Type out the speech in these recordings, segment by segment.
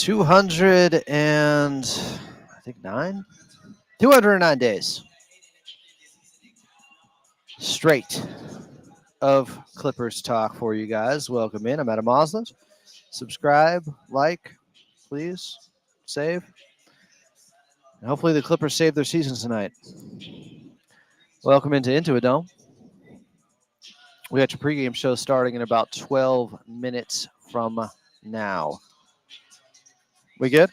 209 days straight of Clippers talk for you guys. Welcome in. I'm Adam Osland. Subscribe, like, please, save. And hopefully the Clippers save their season tonight. Welcome into Intuit Dome. We got your pregame show starting in about 12 minutes from now. We good?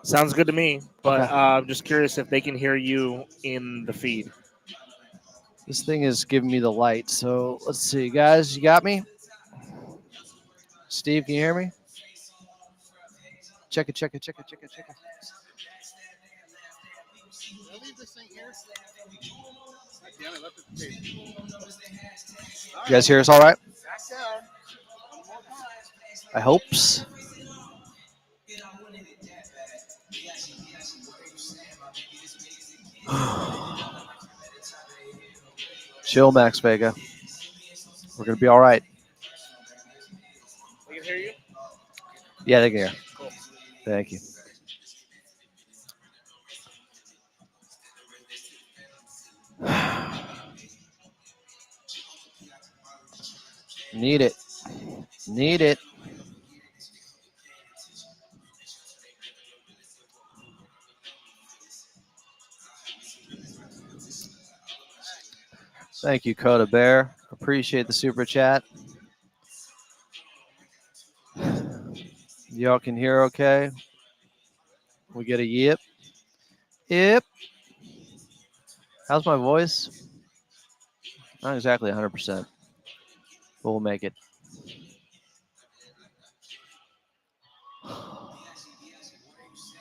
Sounds good to me, but Okay. I'm just curious if they can hear you in the feed. This thing is giving me the light. So let's see, guys. You got me? Steve, can you hear me? Check it. You guys hear us all right? I hopes. Chill, Max Vega. We're going to be all right. They can hear you? Yeah, they can hear. Cool. Thank you. Need it. Thank you, Coda Bear. Appreciate the super chat. Y'all can hear okay? We get a yip. Yep. How's my voice? Not exactly 100%, but we'll make it.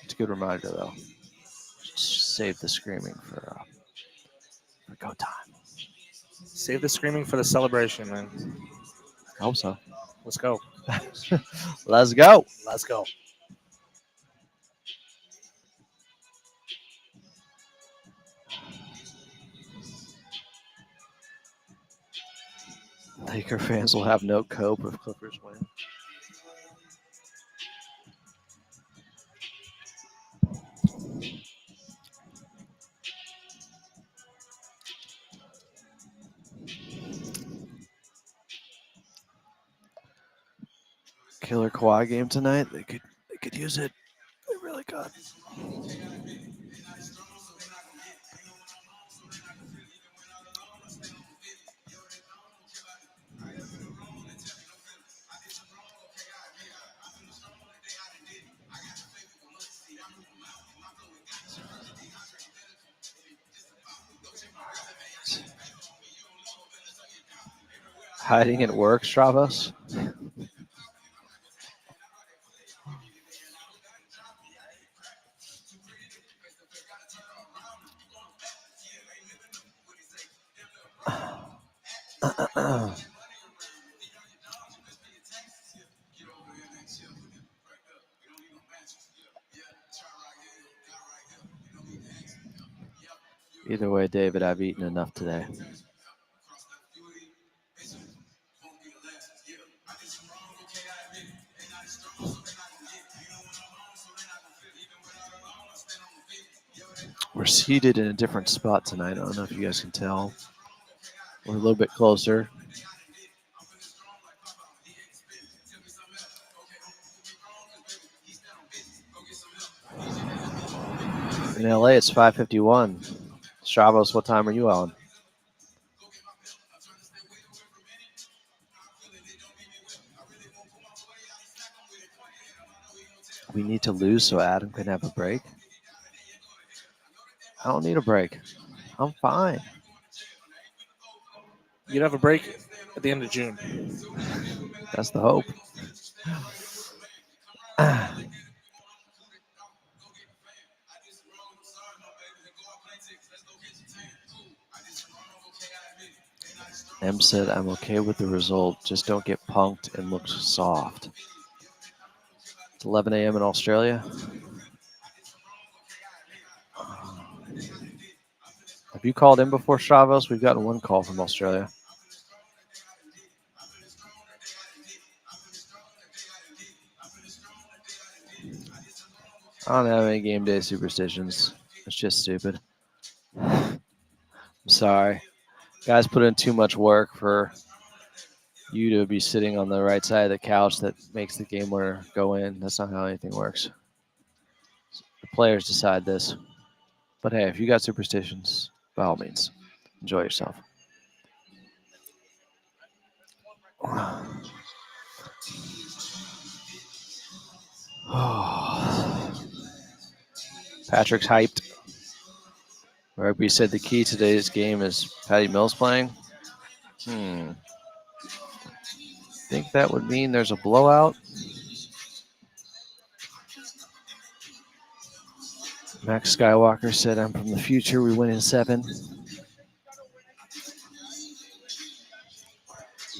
It's a good reminder, though. Just save the screaming for go time. Save the screaming for the celebration, man. I hope so. Let's go. Let's go. Let's go. Laker fans will have no cope if Clippers win. Killer Kawhi game tonight. They could use it. They really could. Hiding at work, Stravos. Either way, David, I've eaten enough today. We're seated in a different spot tonight. I don't know if you guys can tell. We're a little bit closer. In LA, it's 5:51. Stravos, what time are you on? We need to lose so Adam can have a break. I don't need a break. I'm fine. You'd have a break at the end of June. That's the hope. M said, I'm okay with the result. Just don't get punked and look soft. It's 11 a.m. in Australia. Have you called in before, Stravos? We've gotten one call from Australia. I don't have any game day superstitions. It's just stupid. I'm sorry. Guys put in too much work for you to be sitting on the right side of the couch that makes the game winner go in. That's not how anything works. The players decide this. But hey, if you got superstitions, by all means, enjoy yourself. Patrick's hyped. Rugby said the key to today's game is Patty Mills playing. Think that would mean there's a blowout. Max Skywalker said, I'm from the future. We win in 7.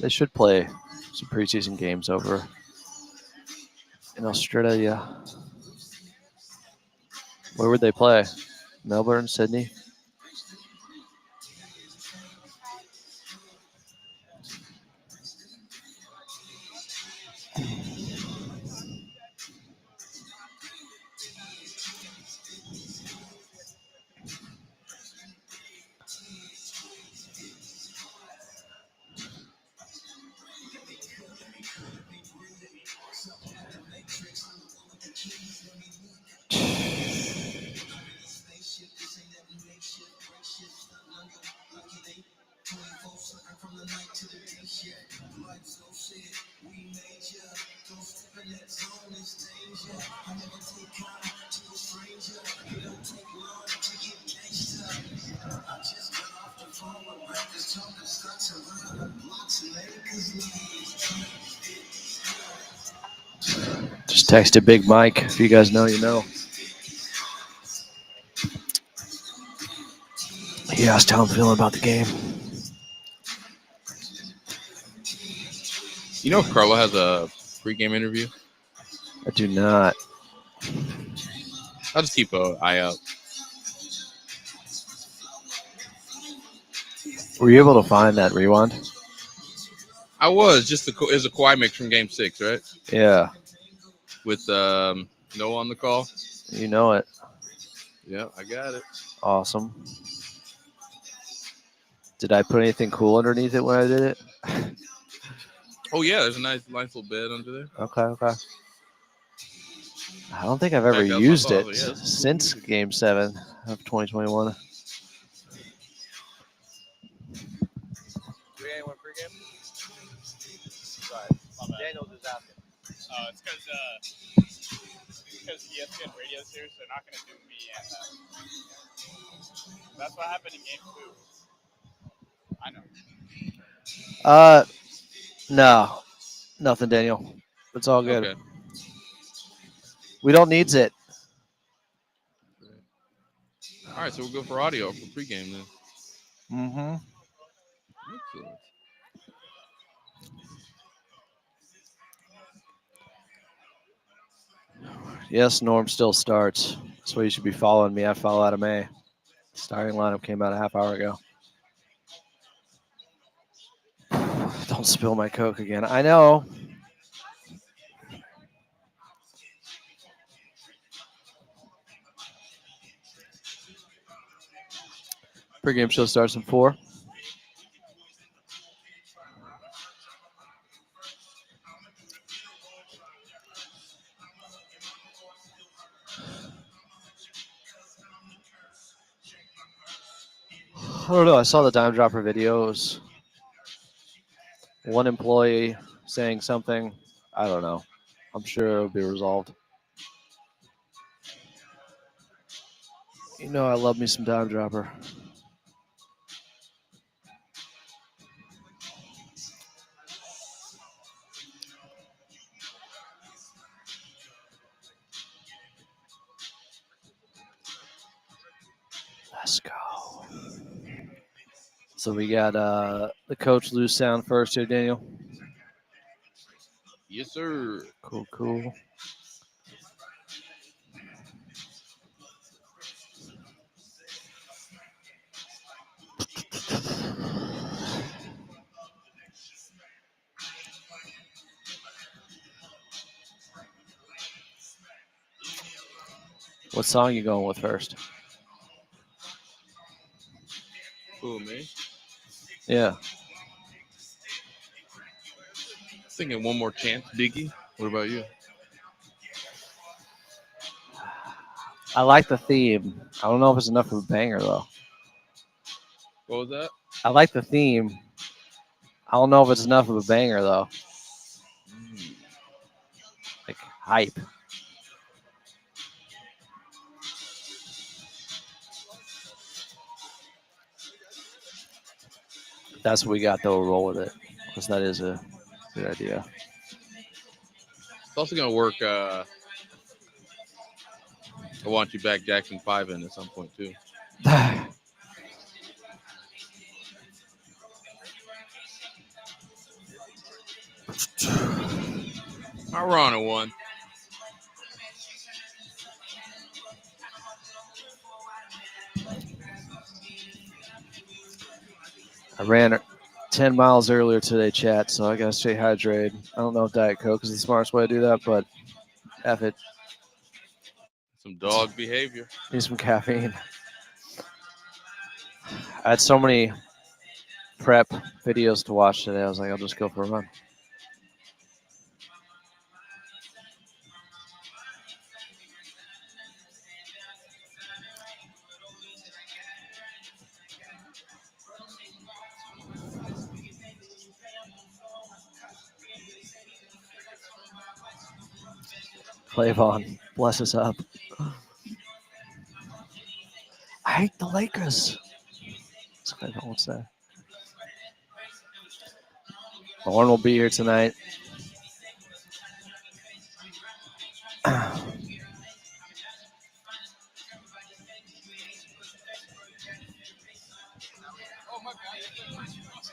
They should play some preseason games over in Australia. Where would they play? Melbourne, Sydney? Just texted Big Mike. If you guys know, you know. He asked how I'm feeling about the game. You know, Carlo has a pregame interview. I do not. I'll just keep an eye out. Were you able to find that rewind? I was just is a Kawhi mix from Game 6, right? Yeah. With Noah on the call. You know it. Yeah, I got it. Awesome. Did I put anything cool underneath it when I did it? Oh yeah, there's a nice little bed under there. Okay. I don't think I've ever Heck, that's used my it thought. Yeah, that's cool since music. Game 7 of 2021. Do anyone pregame? Sorry, Daniel just asking. It's because ESPN radio's here, so they're not going to do me and that's what happened in game 2. I know. No, nothing, Daniel. It's all good. Okay. We don't needs it. All right, so we'll go for audio for pregame then. Mm-hmm. Excellent. Yes, Norm still starts. That's why you should be following me. I follow Adam A. Starting lineup came out a half hour ago. Don't spill my Coke again. I know. Pregame show starts in 4. I don't know. I saw the dime dropper videos. One employee saying something. I don't know. I'm sure it'll be resolved. You know I love me some dime dropper. Let's go. So we got the coach loose sound first here, Daniel. Yes, sir. Cool. What song you going with first? Who, me? Yeah. Thinking One More Chance, Biggie. What about you? I like the theme. I don't know if it's enough of a banger, though. What was that? I like the theme. I don't know if it's enough of a banger, though. Like, hype. If that's what we got, though, we'll roll with it. Because that is a good idea. It's also gonna work. I Want You Back, Jackson 5 in at some point too. I run a one. I ran 10 miles earlier today, chat, so I got to stay hydrated. I don't know if Diet Coke is the smartest way to do that, but F it. Some dog behavior. Need some caffeine. I had so many prep videos to watch today. I was like, I'll just go for a run. Clavon, bless us up. I hate the Lakers. That's what I don't say. Lauren will be here tonight.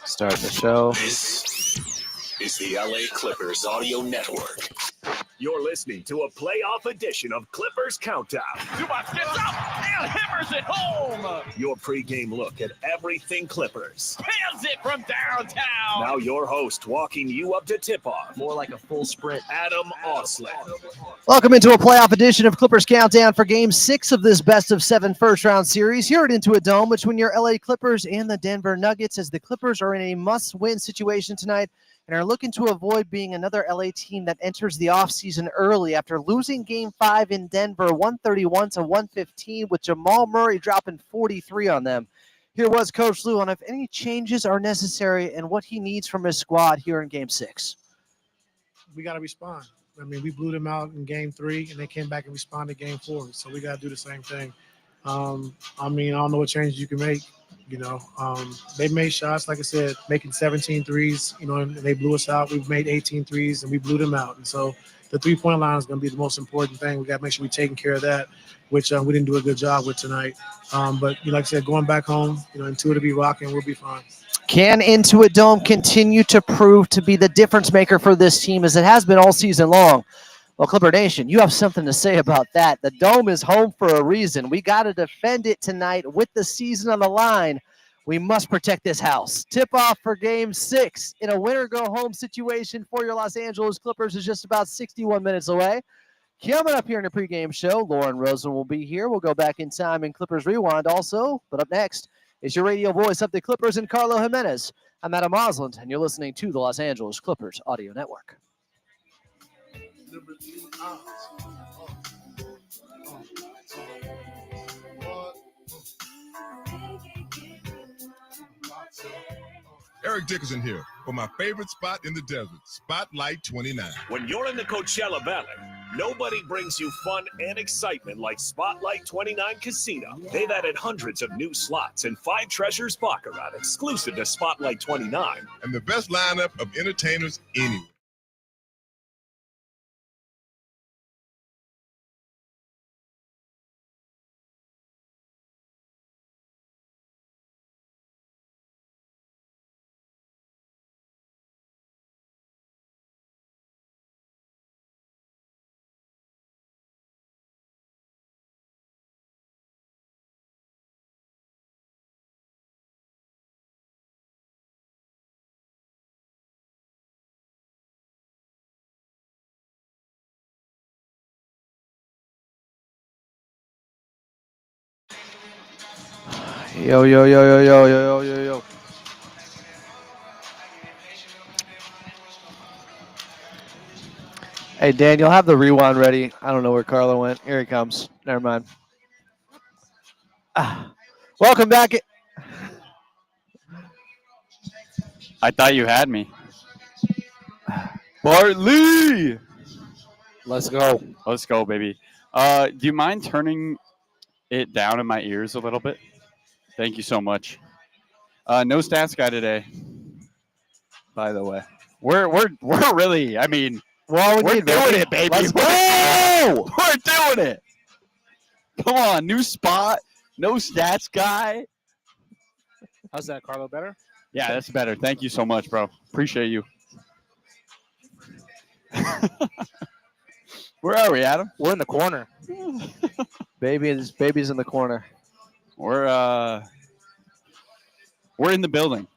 Start the show. This is the LA Clippers Audio Network. You're listening to a playoff edition of Clippers Countdown. Zubac gets up and hammers it home. Your pregame look at everything Clippers. Pans it from downtown. Now your host walking you up to tip-off, More like a full sprint. Adam Osley. Welcome into a playoff edition of Clippers Countdown for Game 6 of this best-of-7 first-round series here at Intuit Dome between your LA Clippers and the Denver Nuggets, as the Clippers are in a must-win situation tonight and are looking to avoid being another LA team that enters the offseason early after losing Game 5 in Denver 131-115, with Jamal Murray dropping 43 on them. Here was Coach Lou on if any changes are necessary and what he needs from his squad here in Game 6. We got to respond. I mean, we blew them out in Game 3, and they came back and responded Game 4. So we got to do the same thing. I mean, I don't know what changes you can make. You know, they made shots, like I said, making 17 threes, you know, and they blew us out. We've made 18 threes, and we blew them out. And so the three-point line is going to be the most important thing. We got to make sure we're taking care of that, which we didn't do a good job with tonight. But like I said, going back home, you know, Intuit to be rocking, we'll be fine. Can Intuit Dome continue to prove to be the difference maker for this team as it has been all season long? Well, Clipper Nation, you have something to say about that. The Dome is home for a reason. We got to defend it tonight with the season on the line. We must protect this house. Tip-off for Game 6 in a winner-go-home situation for your Los Angeles Clippers is just about 61 minutes away. Coming up here in the pregame show, Lauren Rosen will be here. We'll go back in time in Clippers Rewind also. But up next is your radio voice of the Clippers and Carlo Jimenez. I'm Adam Osland, and you're listening to the Los Angeles Clippers Audio Network. Eric Dickerson here for my favorite spot in the desert, Spotlight 29. When you're in the Coachella Valley, nobody brings you fun and excitement like Spotlight 29 Casino. They've added hundreds of new slots and 5 treasures baccarat exclusive to Spotlight 29. And the best lineup of entertainers anywhere. Yo, yo, yo, yo, yo, yo, yo, yo, yo. Hey, Daniel, have the rewind ready. I don't know where Carlo went. Here he comes. Never mind. Welcome back. I thought you had me. Bartley! Let's go. Let's go, baby. Do you mind turning it down in my ears a little bit? Thank you so much. No stats guy today, by the way. We're really, I mean, Well, we're doing it, baby. Let's go. We're doing it. Come on, new spot, no stats guy. How's that, Carlo? Better? Yeah, that's better. Thank you so much, bro. Appreciate you. Where are we, Adam? We're in the corner. Baby's in the corner. We're in the building.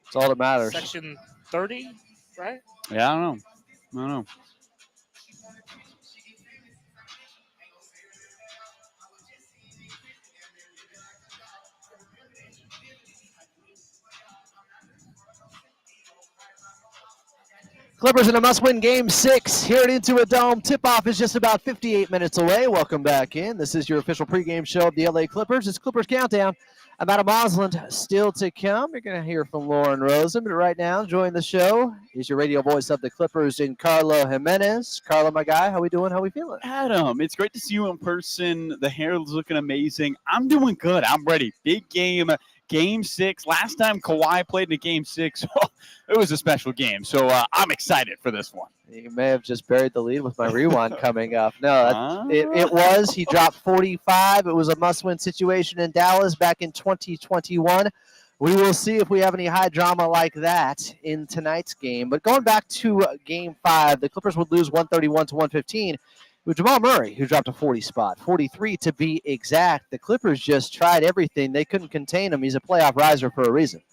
That's all that matters. Section 30, right? Yeah, I don't know. Clippers in a must-win Game 6 here at Intuit Dome. Tip-off is just about 58 minutes away. Welcome back in. This is your official pregame show of the LA Clippers. It's Clippers Countdown. I'm Adam Osland, still to come. You're going to hear from Lauren Rosen, but right now, join the show is your radio voice of the Clippers in Carlo Jimenez. Carlo, my guy, how we doing? How we feeling? Adam, it's great to see you in person. The hair is looking amazing. I'm doing good. I'm ready. Big game. Game 6. Last time Kawhi played in a Game 6, it was a special game. So I'm excited for this one. You may have just buried the lead with my rewind coming up. No, it was. He dropped 45. It was a must-win situation in Dallas back in 2021. We will see if we have any high drama like that in tonight's game. But going back to Game 5, the Clippers would lose 131-115 with Jamal Murray, who dropped a 40 spot, 43 to be exact. The Clippers just tried everything. They couldn't contain him. He's a playoff riser for a reason.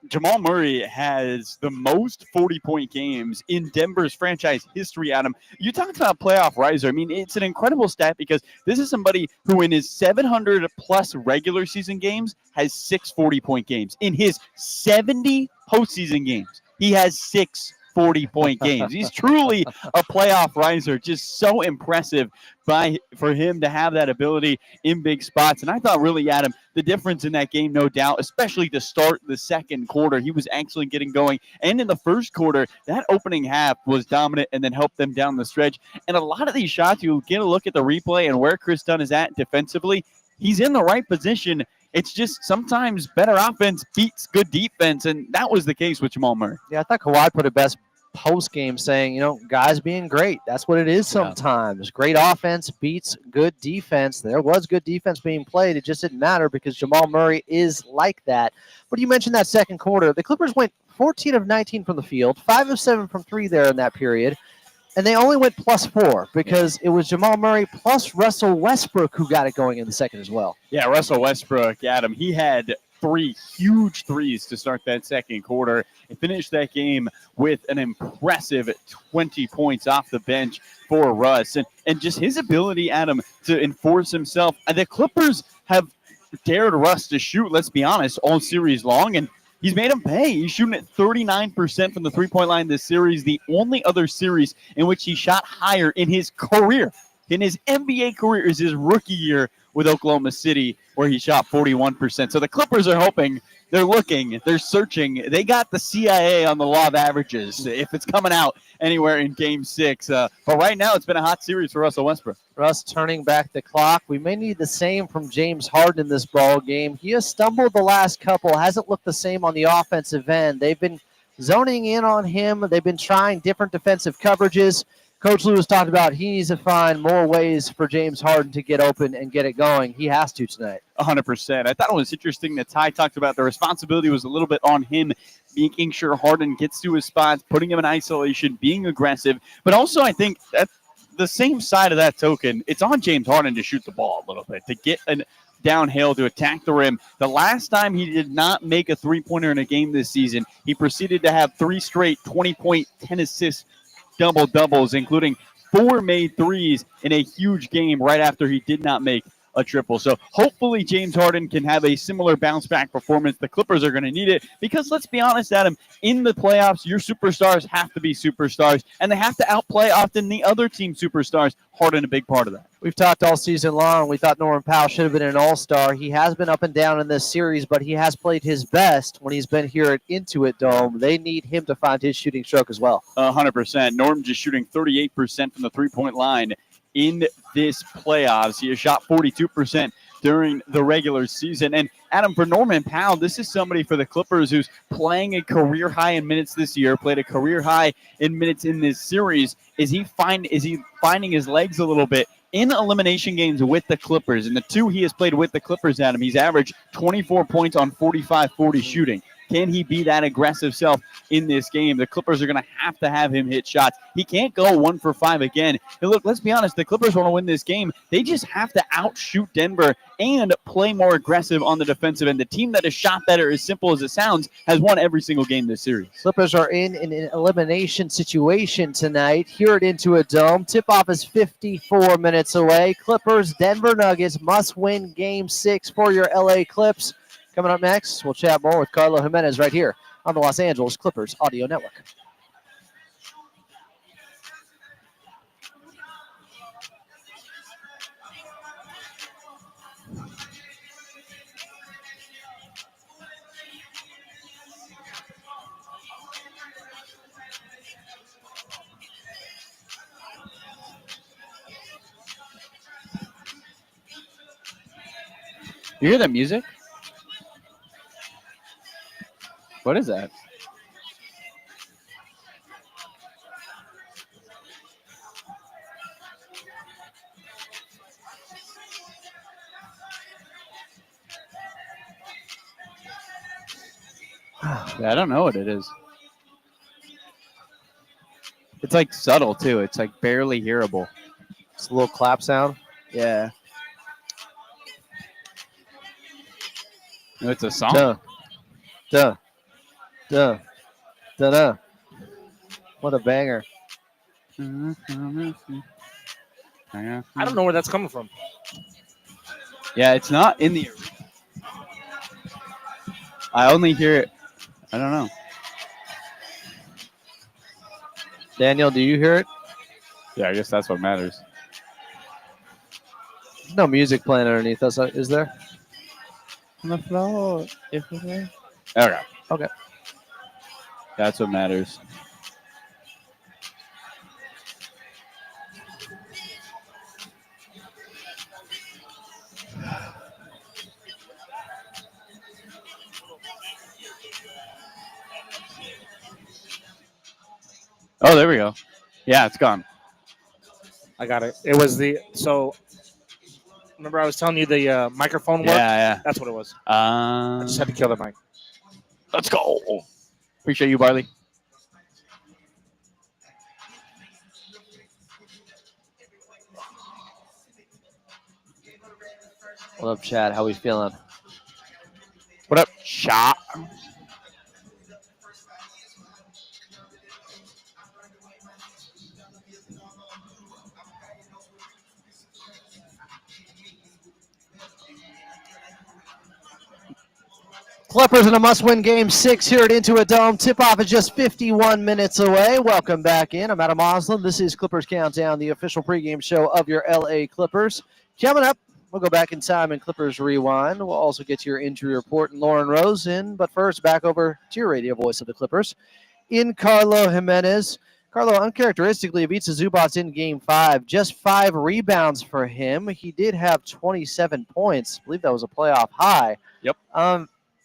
Jamal Murray has the most 40-point games in Denver's franchise history, Adam. You talked about playoff riser. I mean, it's an incredible stat because this is somebody who in his 700-plus regular season games has 6 40-point games. In his 70 postseason games, he has 6 40-point games. He's truly a playoff riser. Just so impressive for him to have that ability in big spots. And I thought really, Adam, the difference in that game, no doubt, especially to start the second quarter, he was actually getting going. And in the first quarter, that opening half was dominant and then helped them down the stretch. And a lot of these shots, you get a look at the replay and where Chris Dunn is at defensively, he's in the right position. It's just sometimes better offense beats good defense, and that was the case with Jamal Murray. Yeah, I thought Kawhi put it best post-game saying, guys being great. That's what it is sometimes. Yeah. Great offense beats good defense. There was good defense being played. It just didn't matter because Jamal Murray is like that. But you mentioned that second quarter. The Clippers went 14 of 19 from the field, 5 of 7 from 3 there in that period. And they only went +4 because it was Jamal Murray plus Russell Westbrook who got it going in the second as well. Yeah, Russell Westbrook, Adam, he had 3 huge threes to start that second quarter and finished that game with an impressive 20 points off the bench for Russ. And just his ability, Adam, to enforce himself. The Clippers have dared Russ to shoot, let's be honest, all series long, and he's made him pay. He's shooting at 39% from the three-point line this series, the only other series in which he shot higher in his career. In his NBA career is his rookie year with Oklahoma City, where he shot 41%. So the Clippers are hoping, they're looking, they're searching. They got the CIA on the law of averages, if it's coming out anywhere in Game 6. But right now, it's been a hot series for Russell Westbrook. Russ turning back the clock. We may need the same from James Harden in this ball game. He has stumbled the last couple, hasn't looked the same on the offensive end. They've been zoning in on him. They've been trying different defensive coverages. Coach Lewis talked about he needs to find more ways for James Harden to get open and get it going. He has to tonight. 100%. I thought it was interesting that Ty talked about the responsibility was a little bit on him, making sure Harden gets to his spots, putting him in isolation, being aggressive. But also I think that the same side of that token, it's on James Harden to shoot the ball a little bit, to get an downhill, to attack the rim. The last time he did not make a three-pointer in a game this season, he proceeded to have 3 straight 20-point, 10-assist double-doubles, including 4 made threes in a huge game right after he did not make a triple. So hopefully James Harden can have a similar bounce back performance. The Clippers are going to need it because let's be honest, Adam, in the playoffs, your superstars have to be superstars, and they have to outplay often the other team superstars. Harden a big part of that. We've talked all season long. We thought Norman Powell should have been an all-star. He has been up and down in this series, but he has played his best when he's been here at Intuit Dome. They need him to find his shooting stroke as well. 100%. Norm just shooting 38% from the three-point line in this playoffs. He has shot 42% during the regular season. And Adam, for Norman Powell, this is somebody for the Clippers who's playing a career high in minutes this year, played a career high in minutes in this series. Is he finding his legs a little bit in elimination games with the Clippers? In the two he has played with the Clippers, Adam, he's averaged 24 points on 45-40 shooting. Can he be that aggressive self in this game? The Clippers are going to have him hit shots. He can't go 1 for 5 again. And look, let's be honest. The Clippers want to win this game. They just have to outshoot Denver and play more aggressive on the defensive end. The team that has shot better, as simple as it sounds, has won every single game this series. Clippers are in an elimination situation tonight here at Intuit Dome. Tip-off is 54 minutes away. Clippers, Denver Nuggets must win Game 6 for your LA Clips. Coming up next, we'll chat more with Carlo Jimenez right here on the Los Angeles Clippers Audio Network. You hear that music? What is that? Yeah, I don't know what it is. It's like subtle too. It's like barely hearable. It's a little clap sound. Yeah. It's a song. Duh. Duh. Duh. Duh. Duh. What a banger. I don't know where that's coming from. Yeah, it's not in the arena. I only hear it. I don't know. Daniel, do you hear it? Yeah, I guess that's what matters. There's no music playing underneath us, is there? On the floor. Okay. Okay. That's what matters. Oh, there we go. Yeah, it's gone. I got it. It was remember I was telling you the microphone worked? Yeah. That's what it was. I just had to kill the mic. Let's go. Appreciate you, Barley. What up, Chad? How we feeling? What up, shot? Clippers in a must-win Game 6 here at Intuit Dome. Tip-off is just 51 minutes away. Welcome back in. I'm Adam Moslin. This is Clippers Countdown, the official pregame show of your LA Clippers. Coming up, we'll go back in time and Clippers Rewind. We'll also get to your injury report and Lauren Rosen. But first, back over to your radio voice of the Clippers. In Carlo Jimenez. Carlo, uncharacteristically, Ivica Zubac in Game 5. Just 5 rebounds for him. He did have 27 points. I believe that was a playoff high. Yep.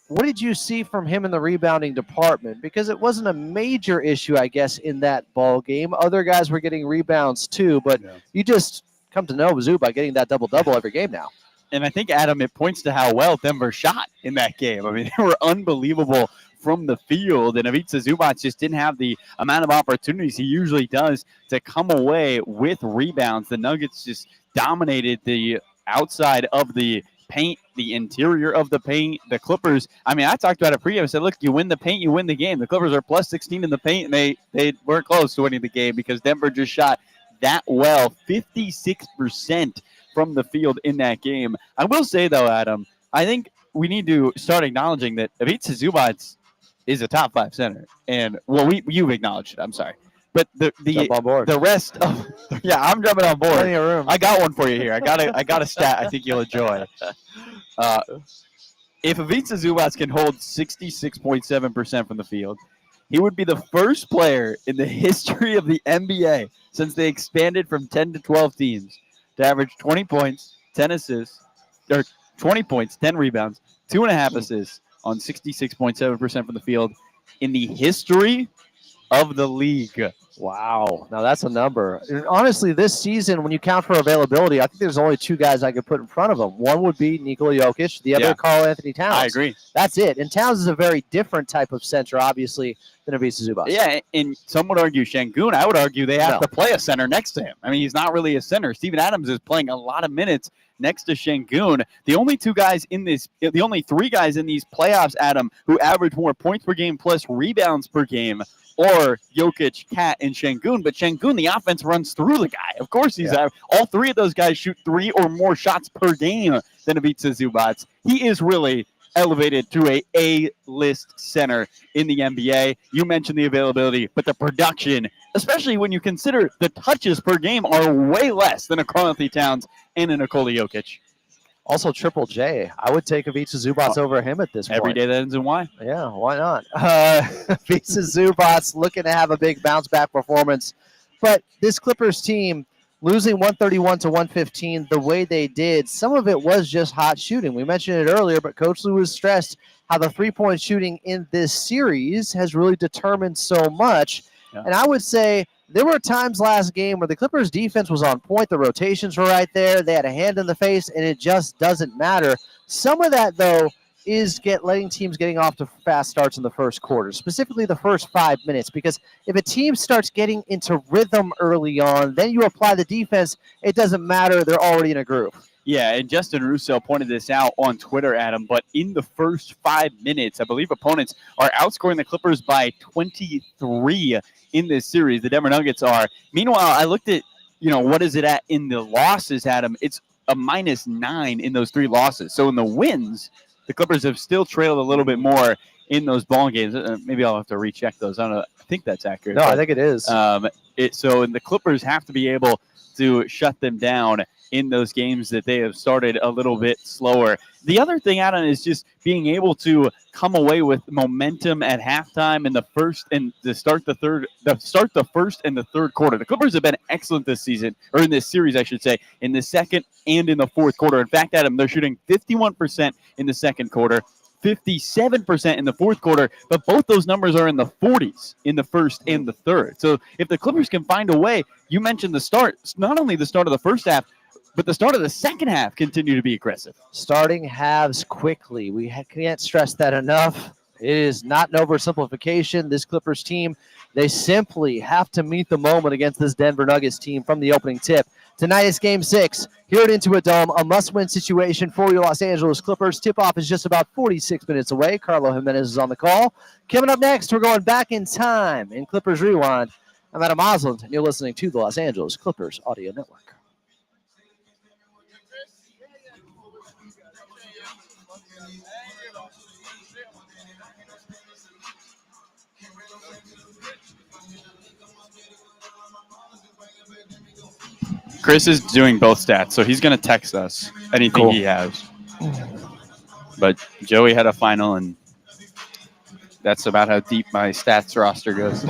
What did you see from him in the rebounding department? Because it wasn't a major issue, I guess, in that ball game. Other guys were getting rebounds too, but you just come to know Zubac by getting that double-double every game now. And I think, Adam, it points to how well Denver shot in that game. I mean, they were unbelievable from the field, and Ivica Zubac just didn't have the amount of opportunities he usually does to come away with rebounds. The Nuggets just dominated the outside of the paint, the interior of the paint. The Clippers, I mean, I talked about it pregame. I said, look, you win the paint, you win the game. The Clippers are plus 16 in the paint, and they weren't close to winning the game because Denver just shot that well, 56% from the field in that game. I will say, though, Adam, I think we need to start acknowledging that Ivica Zubac is a top 5 center. And, well, you've acknowledged it. I'm sorry. But Jump on board. the rest of – yeah, I'm jumping on board. Plenty of room. I got one for you here. I got a stat I think you'll enjoy. If Ivica Zubac can hold 66.7% from the field, he would be the first player in the history of the NBA since they expanded from 10 to 12 teams to average 20 points, 10 assists, or 20 points, 10 rebounds, 2.5 assists on 66.7% from the field in the history of the league. Wow. Now that's a number. And honestly, this season, when you count for availability, I think there's only 2 guys I could put in front of him. One would be Nikola Jokic, the other Karl Anthony Towns. I agree. That's it. And Towns is a very different type of center, obviously, than Ivica Zubac. Yeah, and some would argue Şengün. I would argue they have to play a center next to him. I mean, he's not really a center. Steven Adams is playing a lot of minutes next to Şengün. The only 3 guys in these playoffs, Adam, who average more points per game plus rebounds per game or Jokic, Cat, and Şengün. But Şengün, the offense runs through the guy. Of course, all 3 of those guys shoot 3 or more shots per game than Ivica Zubac. He is really elevated to a A-list center in the NBA. You mentioned the availability, but the production, especially when you consider the touches per game, are way less than a Karl Anthony Towns and a Nikola Jokic. Also, Triple J. I would take Ivica Zubac over him at this point. Every day that ends in Y. Yeah, why not? Ivica Zubac looking to have a big bounce-back performance. But this Clippers team, losing 131 to 115 the way they did, some of it was just hot shooting. We mentioned it earlier, but Coach Lue was stressed how the three-point shooting in this series has really determined so much. Yeah. And I would say there were times last game where the Clippers defense was on point. The rotations were right there. They had a hand in the face, and it just doesn't matter. Some of that, though, is letting teams getting off to fast starts in the first quarter, specifically the first 5 minutes, because if a team starts getting into rhythm early on, then you apply the defense, it doesn't matter. They're already in a groove. Yeah, and Justin Russo pointed this out on Twitter, Adam, but in the first 5 minutes, I believe opponents are outscoring the Clippers by 23 in this series. The Denver Nuggets are. Meanwhile, I looked at, what is it at in the losses, Adam? It's a -9 in those 3 losses. So in the wins, the Clippers have still trailed a little bit more in those ball games. Maybe I'll have to recheck those. I don't know. I think that's accurate. No, I think it is. So the Clippers have to be able to shut them down in those games that they have started a little bit slower. The other thing, Adam, is just being able to come away with momentum at halftime in the first and to start the first and the third quarter. The Clippers have been excellent this season, or in this series, I should say, in the second and in the fourth quarter. In fact, Adam, they're shooting 51% in the second quarter, 57% in the fourth quarter, but both those numbers are in the 40s in the first and the third. So if the Clippers can find a way, you mentioned the start, not only the start of the first half, but the start of the second half continue to be aggressive. Starting halves quickly. We can't stress that enough. It is not an oversimplification. This Clippers team, they simply have to meet the moment against this Denver Nuggets team from the opening tip. Tonight is Game 6 here at Intuit Dome, a must-win situation for your Los Angeles Clippers. Tip-off is just about 46 minutes away. Carlo Jimenez is on the call. Coming up next, we're going back in time in Clippers Rewind. I'm Adam Osland, and you're listening to the Los Angeles Clippers Audio Network. Chris is doing both stats, so he's going to text us anything he has. But Joey had a final, and that's about how deep my stats roster goes.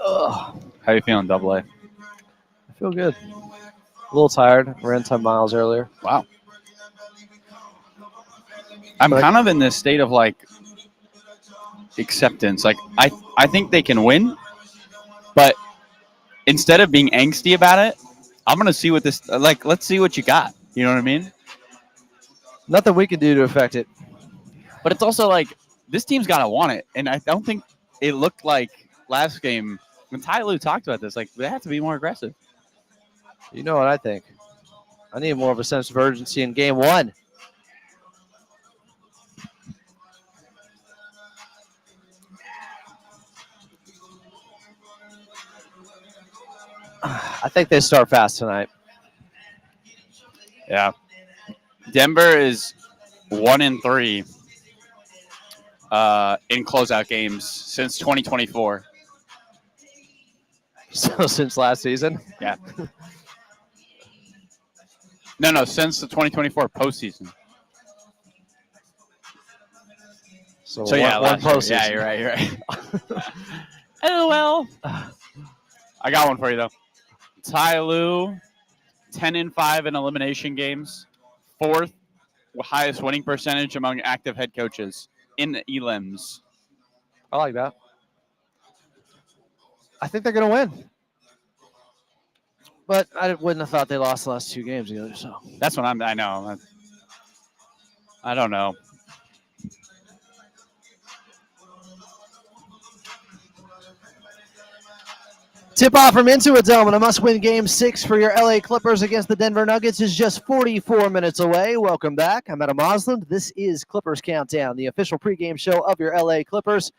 How you feeling, Double A? I feel good. A little tired. Ran 10 miles earlier. Wow. I'm kind of in this state of acceptance. I think they can win, but instead of being angsty about it, I'm gonna see what this let's see what you got. You know what I mean? Nothing we can do to affect it. But it's also this team's gotta want it, and I don't think it looked like last game when Ty Lue talked about this. They have to be more aggressive. You know what I think? I need more of a sense of urgency in Game 1. I think they start fast tonight. Yeah. Denver is 1-3 in closeout games since 2024. So since last season. Yeah. No, since the 2024 postseason. So, So yeah, one last year. postseason. Yeah, you're right. LOL. I got one for you though. Ty Lue, 10-5 in elimination games, 4th highest winning percentage among active head coaches in elims. I like that. I think they're going to win. But I wouldn't have thought they lost the last 2 games either. So That's what I know. I don't know. tip off from Intuit Dome and a must-win Game 6 for your LA Clippers against the Denver Nuggets is just 44 minutes away. Welcome back. I'm Adam Osland. This is Clippers Countdown, the official pregame show of your LA Clippers.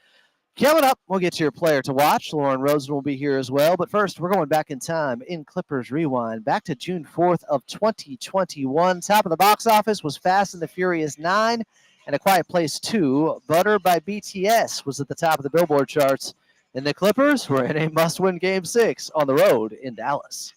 Coming up, we'll get to your player to watch. Lauren Rosen will be here as well. But first, we're going back in time in Clippers Rewind, back to June 4th of 2021. Top of the box office was Fast and the Furious 9 and A Quiet Place 2. Butter by BTS was at the top of the Billboard charts. And the Clippers were in a must-win Game 6 on the road in Dallas.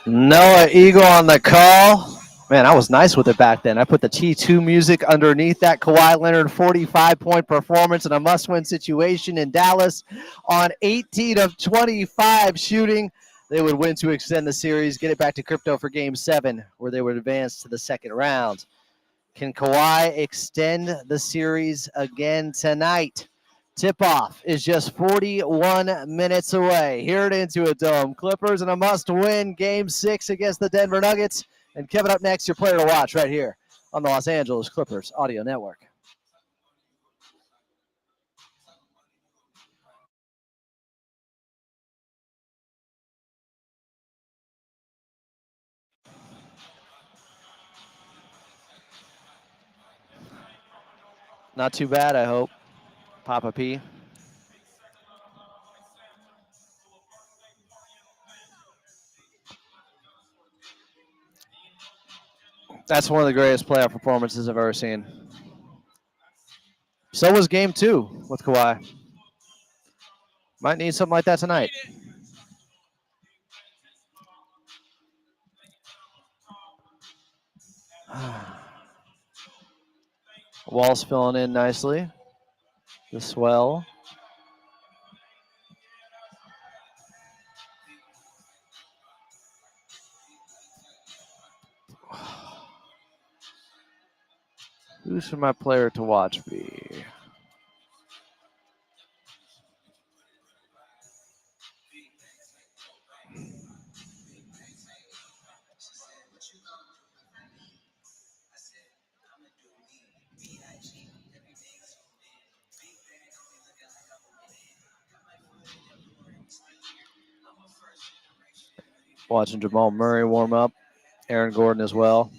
Noah Eagle on the call. Man, I was nice with it back then. I put the T2 music underneath that Kawhi Leonard 45-point performance in a must-win situation in Dallas on 18 of 25 shooting. They would win to extend the series, get it back to crypto for Game 7, where they would advance to the second round. Can Kawhi extend the series again tonight? Tip-off is just 41 minutes away. Here at Intuit Dome, Clippers in a must-win Game 6 against the Denver Nuggets. And coming up next, your player to watch right here on the Los Angeles Clippers Audio Network. Not too bad, I hope. Papa P. That's one of the greatest playoff performances I've ever seen. So was Game 2 with Kawhi. Might need something like that tonight. Wall's filling in nicely. The swell. Who should my player to watch be? Watching Jamal Murray warm up. Aaron Gordon as well.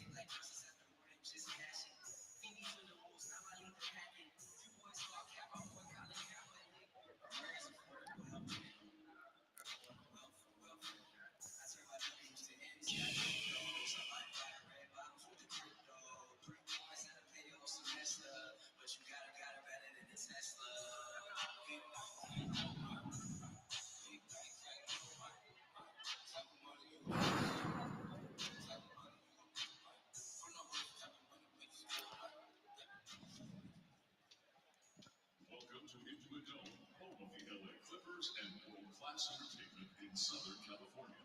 Welcome to Intuit Dome, home of the LA Clippers and world-class entertainment in Southern California.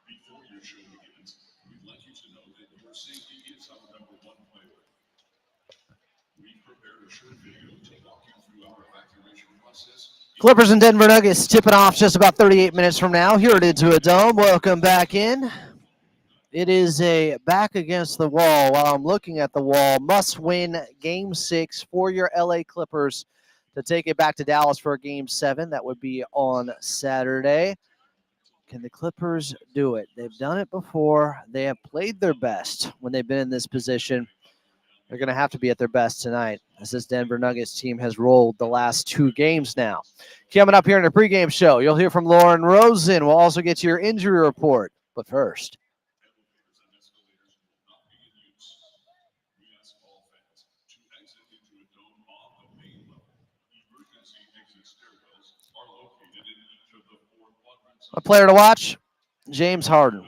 Before your show begins, we'd like you to know that your safety is our #1 priority. We've prepared a short video to walk you through our evacuation process. Clippers and Denver Nuggets tipping off just about 38 minutes from now. Here it is to a dome. Welcome back in. It is a back against the wall. While I'm looking at the wall, must-win Game 6 for your LA Clippers to take it back to Dallas for Game 7. That would be on Saturday. Can the Clippers do it? They've done it before. They have played their best when they've been in this position. They're going to have to be at their best tonight, as this Denver Nuggets team has rolled the last 2 games now. Coming up here in the pregame show, you'll hear from Lauren Rosen. We'll also get to your injury report. But first, Elevators and escalators will not be in use. We ask all fans to exit Intuit Dome on the main level. Emergency exit stairwells are located in each of the 4 quadrants. a player to watch, James Harden.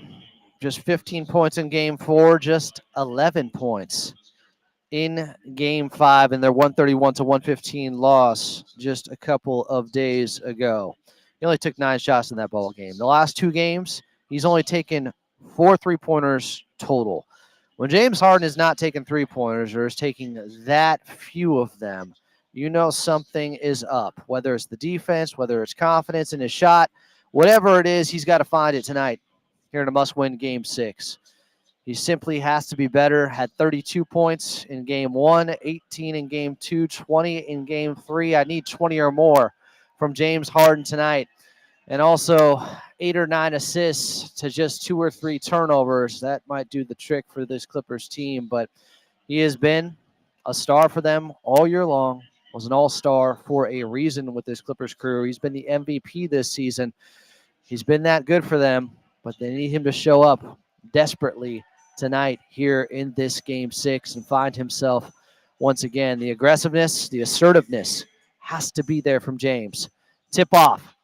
Just 15 points in Game 4, just 11 points in Game 5 in their 131-115 loss just a couple of days ago. He only took 9 shots in that ball game. The last 2 games, he's only taken 4 3-pointers total. When James Harden is not taking 3-pointers or is taking that few of them, you know something is up. Whether it's the defense, whether it's confidence in his shot, whatever it is, he's got to find it tonight here in a must-win Game 6. He simply has to be better. Had 32 points in Game 1, 18 in Game 2, 20 in Game 3. I need 20 or more from James Harden tonight. And also 8 or 9 assists to just 2 or 3 turnovers. That might do the trick for this Clippers team. But he has been a star for them all year long. Was an all-star for a reason with this Clippers crew. He's been the MVP this season. He's been that good for them. But they need him to show up desperately tonight here in this Game 6 and find himself once again. The aggressiveness, the assertiveness has to be there from James. Tip off,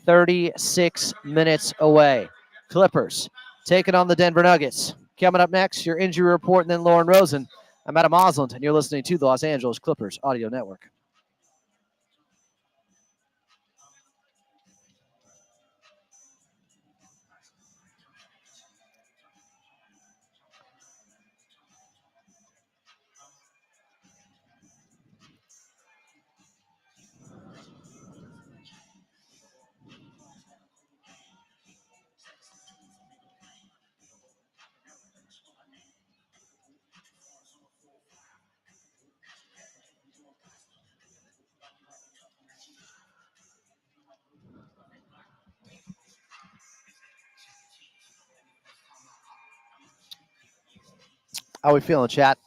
36 minutes away. Clippers taking on the Denver Nuggets. Coming up next, your injury report, and then Lauren Rosen. I'm Adam Osland, and you're listening to the Los Angeles Clippers Audio Network. How we feeling, chat?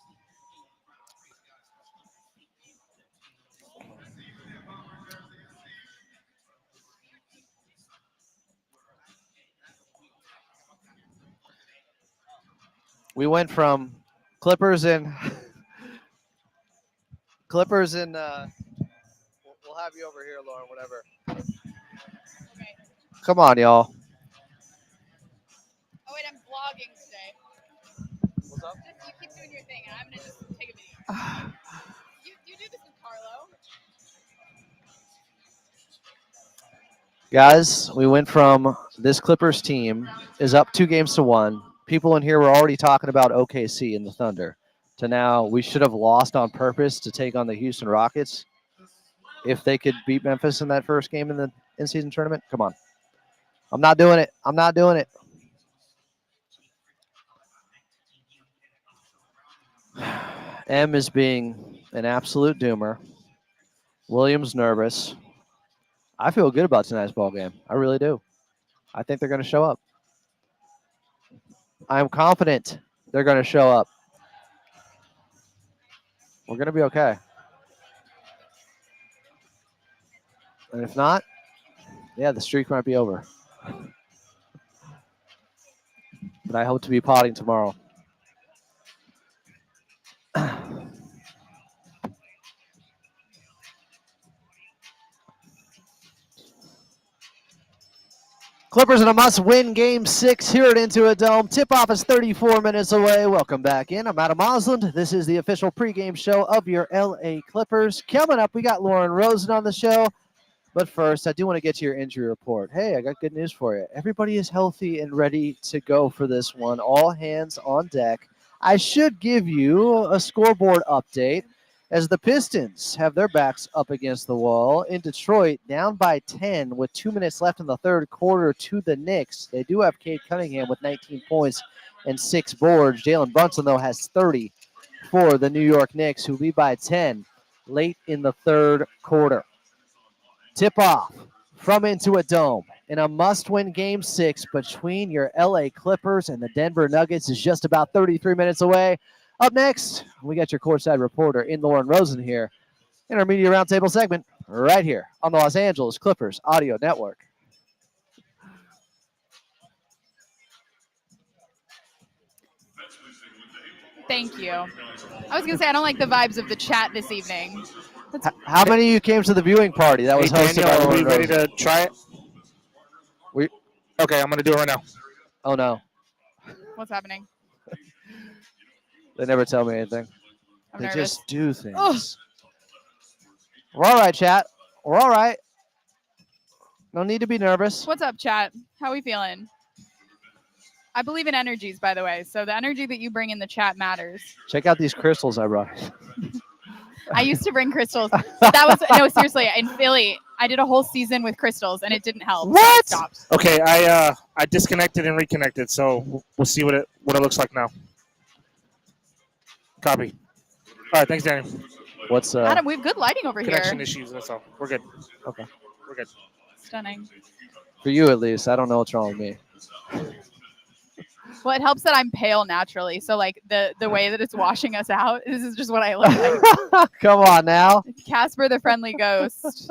We went from Clippers and we'll have you over here, Lauren, whatever. Come on, y'all. Oh wait, I'm vlogging today. What's up? Just you keep doing your thing, and I'm gonna just take a video. You do this with Carlo. Guys, we went from this Clippers team is up 2-1. People in here were already talking about OKC and the Thunder. to now we should have lost on purpose to take on the Houston Rockets if they could beat Memphis in that first game in the in-season tournament. Come on. I'm not doing it. I'm not doing it. M is being an absolute doomer. Williams nervous. I feel good about tonight's ball game. I really do. I think they're going to show up. I'm confident they're going to show up. We're going to be okay. And if not, yeah, the streak might be over. But I hope to be potting tomorrow. Clippers in a must-win Game 6 here at Intuit Dome. Tip-off is 34 minutes away. Welcome back in. I'm Adam Osland. This is the official pregame show of your LA Clippers. Coming up, we got Lauren Rosen on the show. But first, I do want to get to your injury report. Hey, I got good news for you. Everybody is healthy and ready to go for this one. All hands on deck. I should give you a scoreboard update as the Pistons have their backs up against the wall. In Detroit, down by 10 with 2 minutes left in the third quarter to the Knicks. They do have Cade Cunningham with 19 points and 6 boards. Jalen Brunson, though, has 30 for the New York Knicks, who lead by 10 late in the third quarter. Tip-off from Intuit Dome in a must-win Game 6 between your LA Clippers and the Denver Nuggets is just about 33 minutes away. Up next, we got your courtside reporter in Lauren Rosen here in our Media Roundtable segment right here on the Los Angeles Clippers Audio Network. Thank you. I was going to say, I don't like the vibes of the chat this evening. How many of you came to the viewing party that was hosted Daniel, by are we Lauren ready Rosen? to try it? Okay, I'm going to do it right now. Oh, no. What's happening? They never tell me anything. I'm They nervous. just do things. Ugh. We're all right, chat. We're all right. No need to be nervous. What's up, chat? How we feeling? I believe in energies, by the way. So the energy that you bring in the chat matters. Check out these crystals I brought. I used to bring crystals. But that was, no, seriously, in Philly, I did a whole season with crystals, and it didn't help. What? So I stopped. Okay, I disconnected and reconnected, so we'll see what it looks like now. Copy. All right, thanks, Daniel. What's Adam, we have good lighting over Connection here. issues, that's all. We're good. Okay. We're good. Stunning. For you at least? I don't know what's wrong with me. Well, it helps that I'm pale naturally. So, like, the way that it's washing us out, this is just what I look like. Come on now. Casper the Friendly Ghost.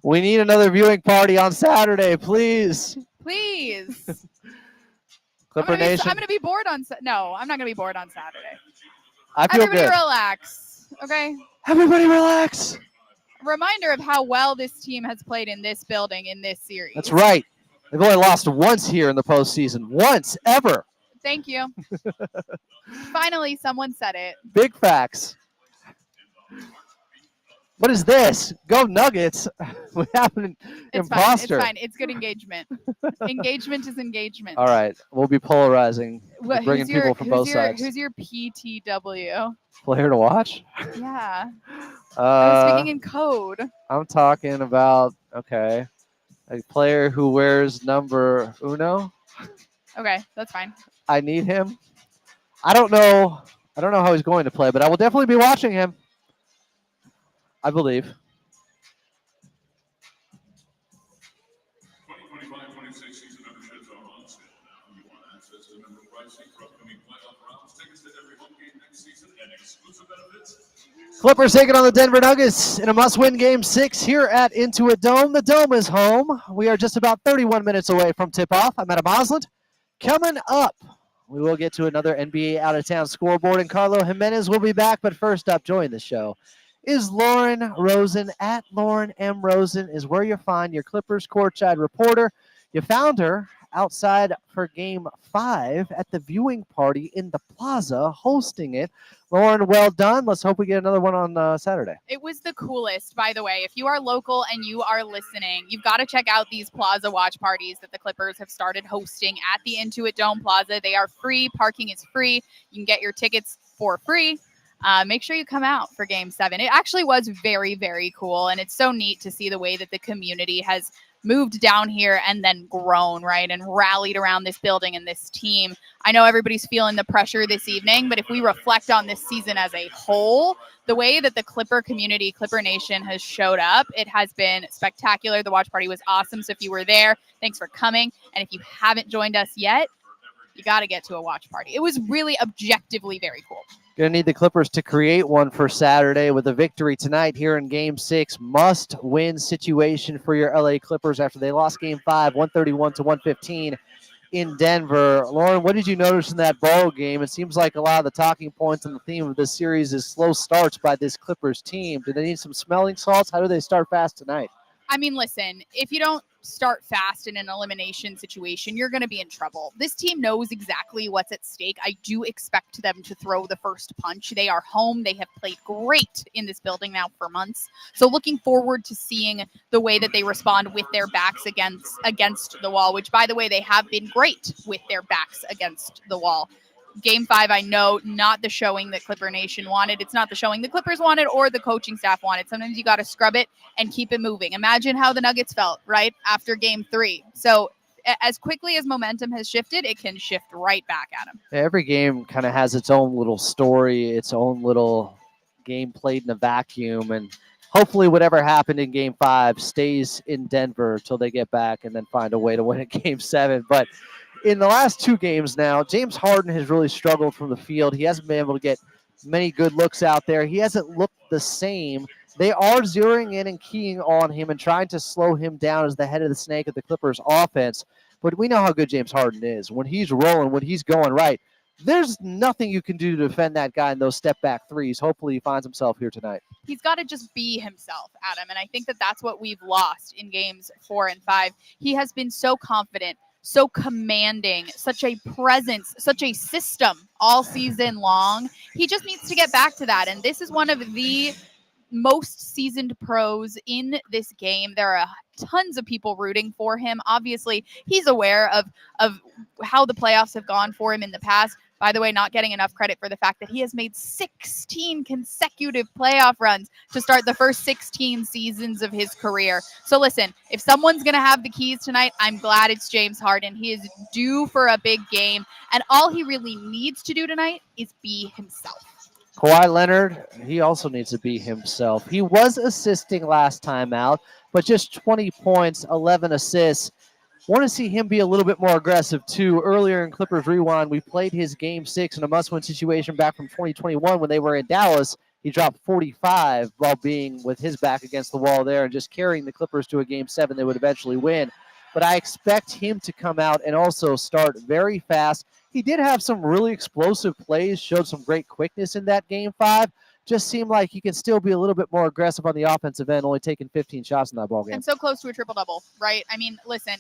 We need another viewing party on Saturday, please. Please. Clipper I'm Nation. going to be bored on No, I'm not going to be bored on Saturday. I feel Everybody good. relax, okay? Everybody relax. Reminder of how well this team has played in this building in this series. That's right. They've only lost once here in the postseason. Once, ever. Thank you. Finally, someone said it. Big facts. What is this? Go Nuggets. We have an It's imposter. fine. It's fine. It's good engagement. Engagement is engagement. All right. We'll be polarizing. What, Bringing people from both sides. Who's your PTW? Player to watch? Yeah. I was speaking in code. I'm talking about, okay, a player who wears number uno. Okay, that's fine. I need him. I don't know how he's going to play, but I will definitely be watching him. I believe. 2025-26 season memberships are on sale now. You want access to member pricing for upcoming playoff rounds, tickets to every home game next season, and exclusive benefits. Clippers taking on the Denver Nuggets in a must-win Game 6 here at Intuit Dome. The Dome is home. We are just about 31 minutes away from tip-off. I'm Adam Osland. Coming up, we will get to another NBA out-of-town scoreboard, and Carlo Jimenez will be back. But first up, join the show is Lauren Rosen. At Lauren M. Rosen is where you'll find your Clippers courtside reporter. You found her outside for Game 5 at the viewing party in the plaza, hosting it. Lauren, well done. Let's hope we get another one on Saturday. It was the coolest, by the way. If you are local and you are listening, you've got to check out these plaza watch parties that the Clippers have started hosting at the Intuit Dome Plaza. They are free. Parking is free. You can get your tickets for free. Make sure you come out for Game 7. It actually was very, very cool, and it's so neat to see the way that the community has moved down here and then grown, right, and rallied around this building and this team. I know everybody's feeling the pressure this evening, but if we reflect on this season as a whole, the way that the Clipper community, Clipper Nation has showed up, it has been spectacular. The watch party was awesome, so if you were there, thanks for coming. And if you haven't joined us yet, you got to get to a watch party. It was really objectively very cool. Going to need the Clippers to create one for Saturday with a victory tonight here in Game 6. Must-win situation for your LA Clippers after they lost Game 5, 131-115 in Denver. Lauren, what did you notice in that ball game? It seems like a lot of the talking points and the theme of this series is slow starts by this Clippers team. Do they need some smelling salts? How do they start fast tonight? I mean, listen, if you don't start fast in an elimination situation, you're going to be in trouble. This team knows exactly what's at stake. I do expect them to throw the first punch. They are home. They have played great in this building now for months. So looking forward to seeing the way that they respond with their backs against the wall, which, by the way, they have been great with their backs against the wall. Game 5, I know, not the showing that Clipper Nation wanted. It's not the showing the Clippers wanted or the coaching staff wanted. Sometimes you got to scrub it and keep it moving. Imagine how the Nuggets felt, right, after Game 3. So as quickly as momentum has shifted, it can shift right back at them. Every game kind of has its own little story, its own little game played in a vacuum, and hopefully whatever happened in Game 5 stays in Denver until they get back and then find a way to win at Game 7. But in the last 2 games now, James Harden has really struggled from the field. He hasn't been able to get many good looks out there. He hasn't looked the same. They are zeroing in and keying on him and trying to slow him down as the head of the snake of the Clippers offense. But we know how good James Harden is. When he's rolling, when he's going right, there's nothing you can do to defend that guy in those step-back threes. Hopefully he finds himself here tonight. He's got to just be himself, Adam, and I think that that's what we've lost in Games 4 and 5. He has been so confident, so commanding, such a presence, such a system all season long. He just needs to get back to that, and this is one of the most seasoned pros in this game. There are tons of people rooting for him. Obviously, he's aware of how the playoffs have gone for him in the past. By the way, not getting enough credit for the fact that he has made 16 consecutive playoff runs to start the first 16 seasons of his career. So listen, if someone's going to have the keys tonight, I'm glad it's James Harden. He is due for a big game, and all he really needs to do tonight is be himself. Kawhi Leonard, he also needs to be himself. He was assisting last time out, but just 20 points, 11 assists. Want to see him be a little bit more aggressive, too. Earlier in Clippers Rewind, we played his Game 6 in a must-win situation back from 2021 when they were in Dallas. He dropped 45 while being with his back against the wall there and just carrying the Clippers to a Game 7 they would eventually win. But I expect him to come out and also start very fast. He did have some really explosive plays, showed some great quickness in that Game 5. Just seemed like he can still be a little bit more aggressive on the offensive end, only taking 15 shots in that ball game. And so close to a triple-double, right? I mean, listen,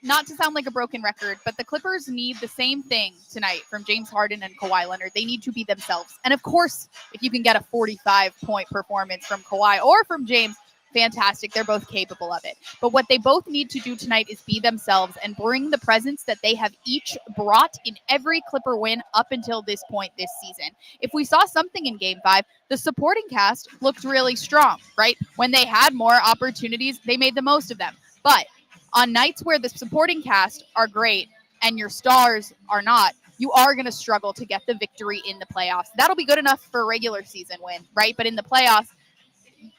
not to sound like a broken record, but the Clippers need the same thing tonight from James Harden and Kawhi Leonard. They need to be themselves. And of course, if you can get a 45-point performance from Kawhi or from James, fantastic. They're both capable of it. But what they both need to do tonight is be themselves and bring the presence that they have each brought in every Clipper win up until this point this season. If we saw something in Game 5, the supporting cast looked really strong, right? When they had more opportunities, they made the most of them. But on nights where the supporting cast are great and your stars are not, you are going to struggle to get the victory in the playoffs. That'll be good enough for a regular season win, right? But in the playoffs,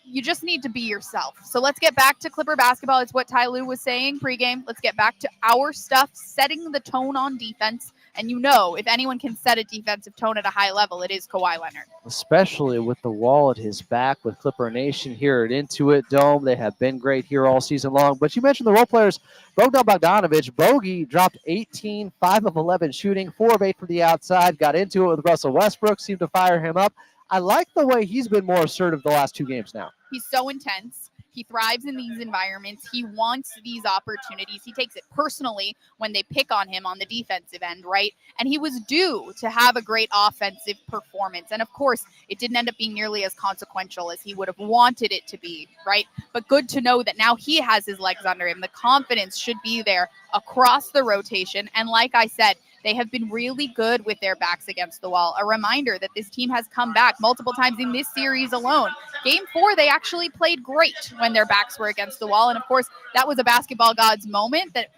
you just need to be yourself. So let's get back to Clipper basketball. It's what Ty Lue was saying pregame. Let's get back to our stuff, setting the tone on defense. And you know, if anyone can set a defensive tone at a high level, it is Kawhi Leonard. Especially with the wall at his back with Clipper Nation here at Intuit Dome. They have been great here all season long. But you mentioned the role players. Bogdan Bogdanović, Bogey dropped 18, 5 of 11 shooting, 4 of 8 from the outside. Got into it with Russell Westbrook, seemed to fire him up. I like the way he's been more assertive the last 2 games now. He's so intense. He thrives in these environments. He wants these opportunities. He takes it personally when they pick on him on the defensive end, right? And he was due to have a great offensive performance. And of course, it didn't end up being nearly as consequential as he would have wanted it to be, right? But good to know that now he has his legs under him. The confidence should be there across the rotation. And like I said, they have been really good with their backs against the wall. A reminder that this team has come back multiple times in this series alone. Game 4, they actually played great when their backs were against the wall. And of course, that was a basketball gods moment that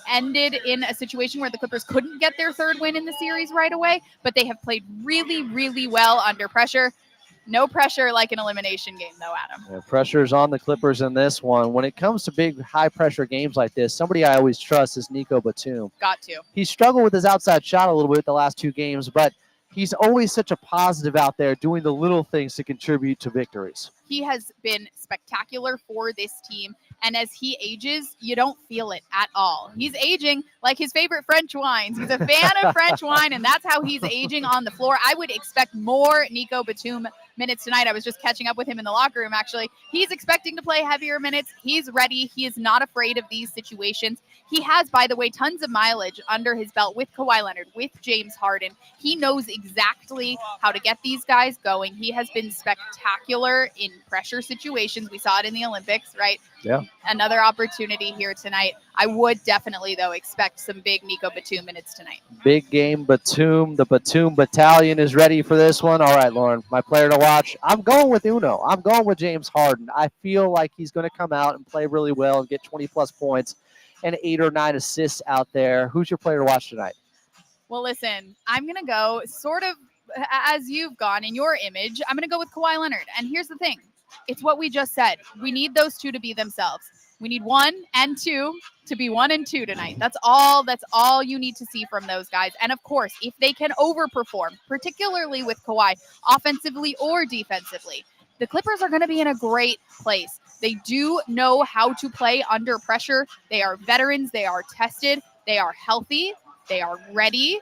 ended in a situation where the Clippers couldn't get their third win in the series right away, but they have played really, really well under pressure. No pressure like an elimination game, though, Adam. Yeah, pressure's on the Clippers in this one. When it comes to big, high-pressure games like this, somebody I always trust is Nico Batum. Got to. He struggled with his outside shot a little bit the last 2 games, but he's always such a positive out there doing the little things to contribute to victories. He has been spectacular for this team. And as he ages, you don't feel it at all. He's aging like his favorite French wines. He's a fan of French wine, and that's how he's aging on the floor. I would expect more Nico Batum minutes tonight. I was just catching up with him in the locker room, actually. He's expecting to play heavier minutes. He's ready. He is not afraid of these situations. He has, by the way, tons of mileage under his belt with Kawhi Leonard, with James Harden. He knows exactly how to get these guys going. He has been spectacular in pressure situations. We saw it in the Olympics, right? Yeah. Another opportunity here tonight. I would definitely, though, expect some big Nico Batum minutes tonight. Big game Batum. The Batum Battalion is ready for this one. All right, Lauren, my player to watch. I'm going with Uno. I'm going with James Harden. I feel like he's going to come out and play really well and get 20-plus points and 8 or 9 assists out there. Who's your player to watch tonight? Well, listen, I'm going to go sort of as you've gone in your image. I'm going to go with Kawhi Leonard. And here's the thing. It's what we just said. We need those two to be themselves. We need 1 and 2 to be 1 and 2 tonight. That's all you need to see from those guys. And of course, if they can overperform, particularly with Kawhi, offensively or defensively, the Clippers are going to be in a great place. They do know how to play under pressure. They are veterans. They are tested. They are healthy. They are ready.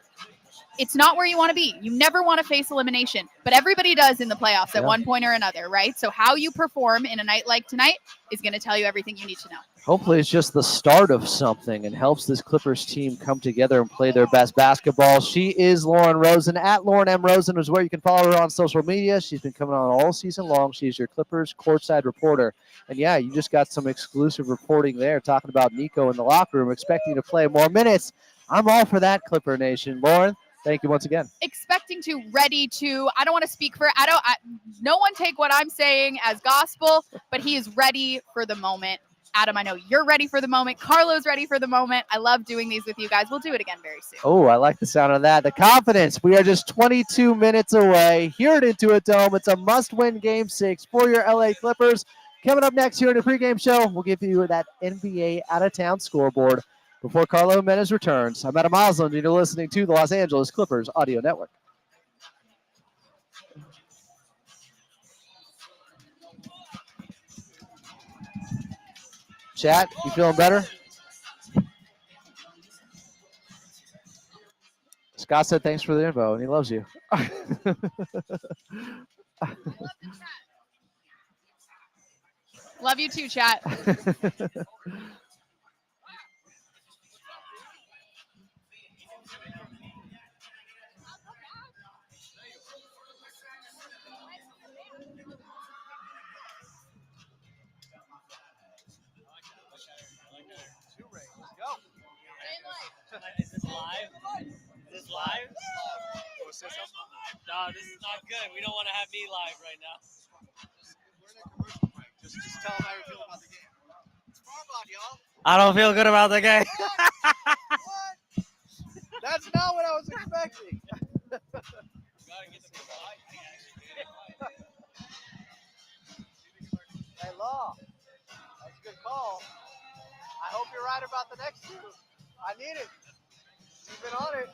It's not where you want to be. You never want to face elimination, but everybody does in the playoffs at one point or another, right? So how you perform in a night like tonight is going to tell you everything you need to know. Hopefully it's just the start of something and helps this Clippers team come together and play their best basketball. She is Lauren Rosen. At Lauren M. Rosen is where you can follow her on social media. She's been coming on all season long. She's your Clippers courtside reporter. And yeah, you just got some exclusive reporting there talking about Nico in the locker room, expecting to play more minutes. I'm all for that, Clipper Nation. Lauren, thank you once again. Expecting to, ready to. I don't want to speak for. No one take what I'm saying as gospel, but he is ready for the moment. Adam, I know you're ready for the moment. Carlo's ready for the moment. I love doing these with you guys. We'll do it again very soon. Oh, I like the sound of that. The confidence. We are just 22 minutes away here at Intuit Dome. It's a must-win Game 6 for your LA Clippers. Coming up next here in the pregame show, we'll give you that NBA out-of-town scoreboard. Before Carlo Jimenez returns, I'm Adam Osland, and you're listening to the Los Angeles Clippers Audio Network. Chat, you feeling better? Scott said thanks for the info, and he loves you. Love you too, chat. Is this live? Is this live? No, this is not good. We don't want to have me live right now. Just tell them how you feel about the game. It's Farbod, y'all. I don't feel good about the game. What? That's not what I was expecting. Hey, Law. That's a good call. I hope you're right about the next two. I need it. You've been on it.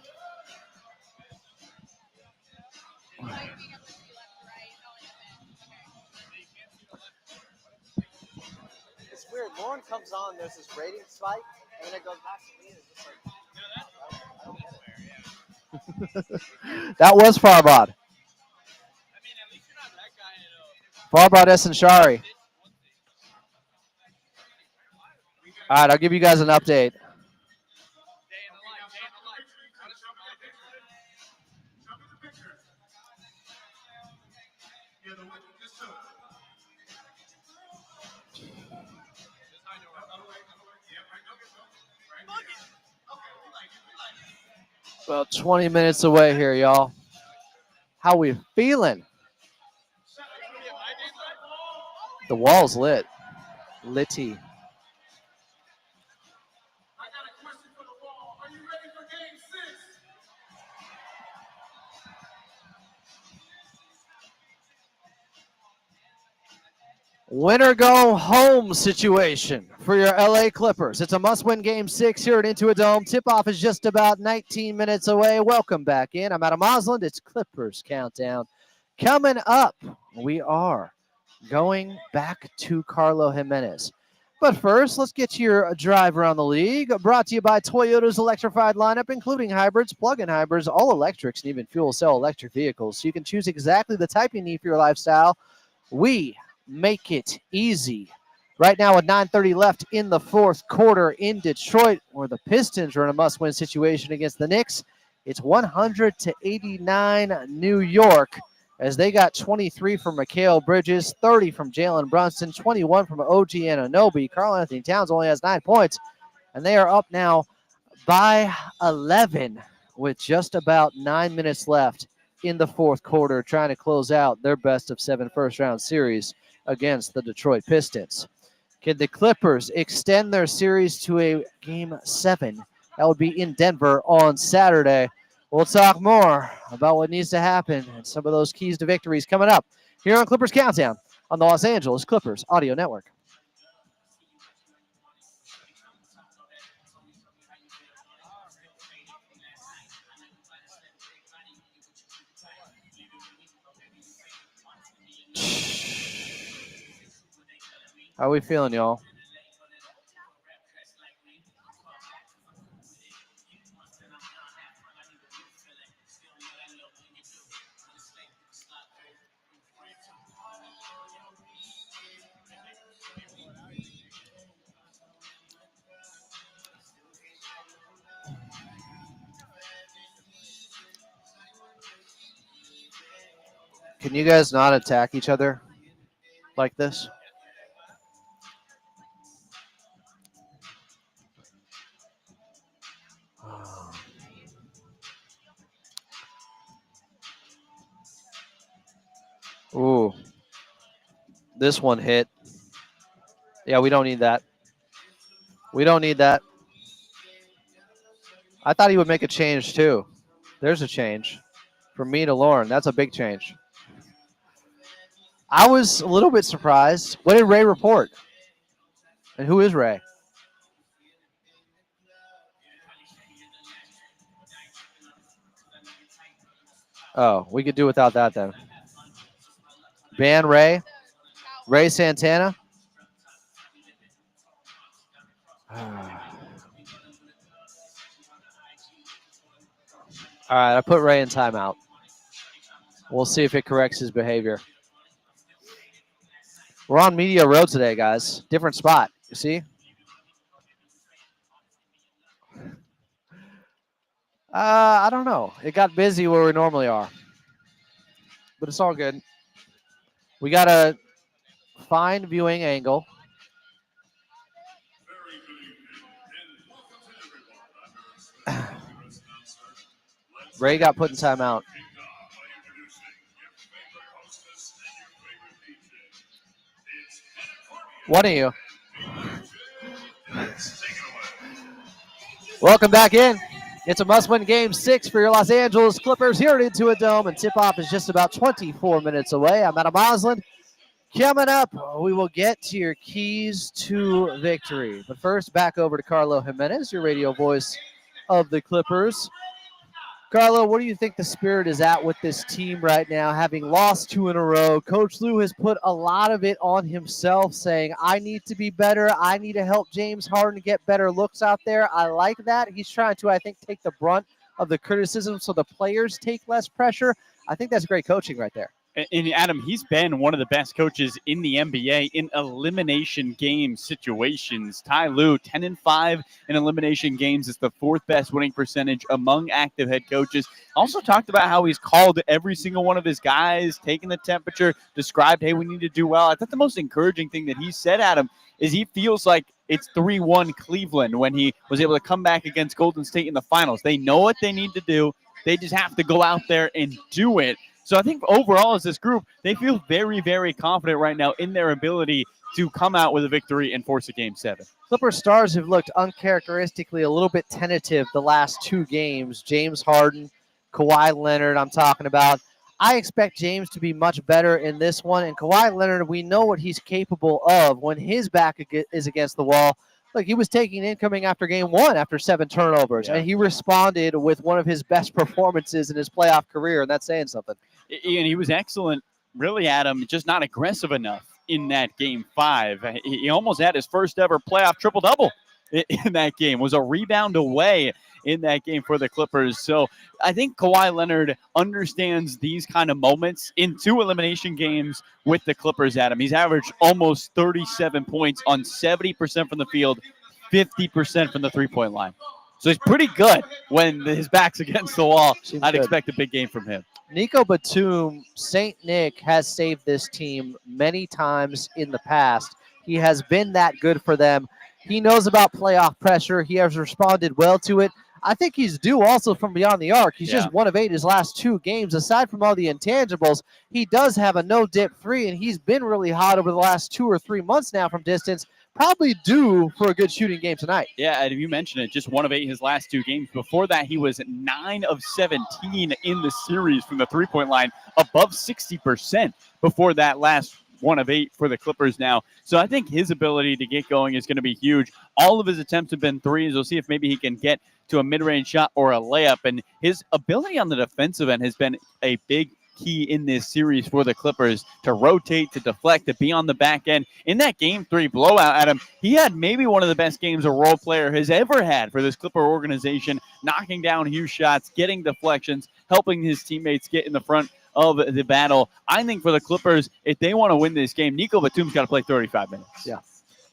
It's weird. Lauren comes on, there's this rating spike, and then it goes back to me. It's just like, I don't get it. That was Farbod. Farbod Esenshari. All right, I'll give you guys an update. About 20 minutes away here, y'all. How we feeling? The wall's lit. Litty. Winner go home situation for your LA Clippers. It's a must-win game 6 here at Intuit Dome. Tip-off is just about 19 minutes away. Welcome back in. I'm Adam Osland. It's Clippers Countdown. Coming up, we are going back to Carlo Jimenez. But first, let's get your drive around the league. Brought to you by Toyota's electrified lineup, including hybrids, plug-in hybrids, all electrics, and even fuel cell electric vehicles. So you can choose exactly the type you need for your lifestyle. We make it easy. Right now with 9:30 left in the fourth quarter in Detroit, where the Pistons are in a must-win situation against the Knicks. It's 100-89 New York, as they got 23 from Mikal Bridges, 30 from Jalen Brunson, 21 from OG Anunoby. Karl Anthony Towns only has 9 points, and they are up now by 11 with just about 9 minutes left in the fourth quarter, trying to close out their best of 7 first-round series against the Detroit Pistons. Can the Clippers extend their series to a Game 7? That would be in Denver on Saturday. We'll talk more about what needs to happen and some of those keys to victories coming up here on Clippers Countdown on the Los Angeles Clippers Audio Network. How are we feeling, y'all? Can you guys not attack each other like this? Ooh. This one hit. Yeah, we don't need that. We don't need that. I thought he would make a change too. There's a change. From me to Lauren. That's a big change. I was a little bit surprised. What did Ray report? And who is Ray? Oh, we could do without that then. Ban Ray. Ray Santana. All right, I put Ray in timeout. We'll see if it corrects his behavior. We're on Media Row today, guys. Different spot. You see? I don't know. It got busy where we normally are. But it's all good. We got a fine viewing angle. Ray got put in timeout. One of you. Welcome back in. It's a must-win Game 6 for your Los Angeles Clippers here at Intuit Dome, and tip-off is just about 24 minutes away. I'm Adam Osland. Coming up, we will get to your keys to victory. But first, back over to Carlo Jimenez, your radio voice of the Clippers. Carlo, what do you think the spirit is at with this team right now, having lost 2 in a row? Coach Lou has put a lot of it on himself, saying, I need to be better. I need to help James Harden get better looks out there. I like that. He's trying to, I think, take the brunt of the criticism so the players take less pressure. I think that's great coaching right there. And Adam, he's been one of the best coaches in the NBA in elimination game situations. Ty Lue, 10-5 in elimination games, is the fourth best winning percentage among active head coaches. Also talked about how he's called every single one of his guys, taken the temperature, described, hey, we need to do well. I thought the most encouraging thing that he said, Adam, is he feels like it's 3-1 Cleveland when he was able to come back against Golden State in the finals. They know what they need to do. They just have to go out there and do it. So I think overall as this group, they feel very, very confident right now in their ability to come out with a victory and force a Game 7. Clipper stars have looked uncharacteristically a little bit tentative the last two games. James Harden, Kawhi Leonard, I'm talking about. I expect James to be much better in this one. And Kawhi Leonard, we know what he's capable of when his back is against the wall. Look, he was taking incoming after game 1 after 7 turnovers, and he responded with one of his best performances in his playoff career, and that's saying something. And he was excellent, really, Adam, just not aggressive enough in that Game 5. He almost had his first ever playoff triple-double in that game. Was a rebound away in that game for the Clippers. So I think Kawhi Leonard understands these kind of moments in 2 elimination games with the Clippers, Adam. He's averaged almost 37 points on 70% from the field, 50% from the three-point line. So he's pretty good when his back's against the wall. I'd expect a big game from him. Nico Batum, St. Nick, has saved this team many times in the past. He has been that good for them. He knows about playoff pressure. He has responded well to it. I think he's due also from beyond the arc. He's just 1 of 8 his last 2 games. Aside from all the intangibles, he does have a no-dip 3, and he's been really hot over the last 2 or 3 months now from distance. Probably due for a good shooting game tonight. Yeah, and you mentioned it, just 1 of 8 his last 2 games. Before that, he was 9 of 17 in the series from the three-point line, above 60% before that last 1 of 8 for the Clippers now. So I think his ability to get going is going to be huge. All of his attempts have been threes. We'll see if maybe he can get to a mid-range shot or a layup. And his ability on the defensive end has been a big key in this series for the Clippers to rotate, to deflect, to be on the back end. In that Game 3 blowout, Adam, he had maybe one of the best games a role player has ever had for this Clipper organization, knocking down huge shots, getting deflections, helping his teammates get in the front of the battle. I think for the Clippers, if they want to win this game, Nico Batum's got to play 35 minutes. Yeah.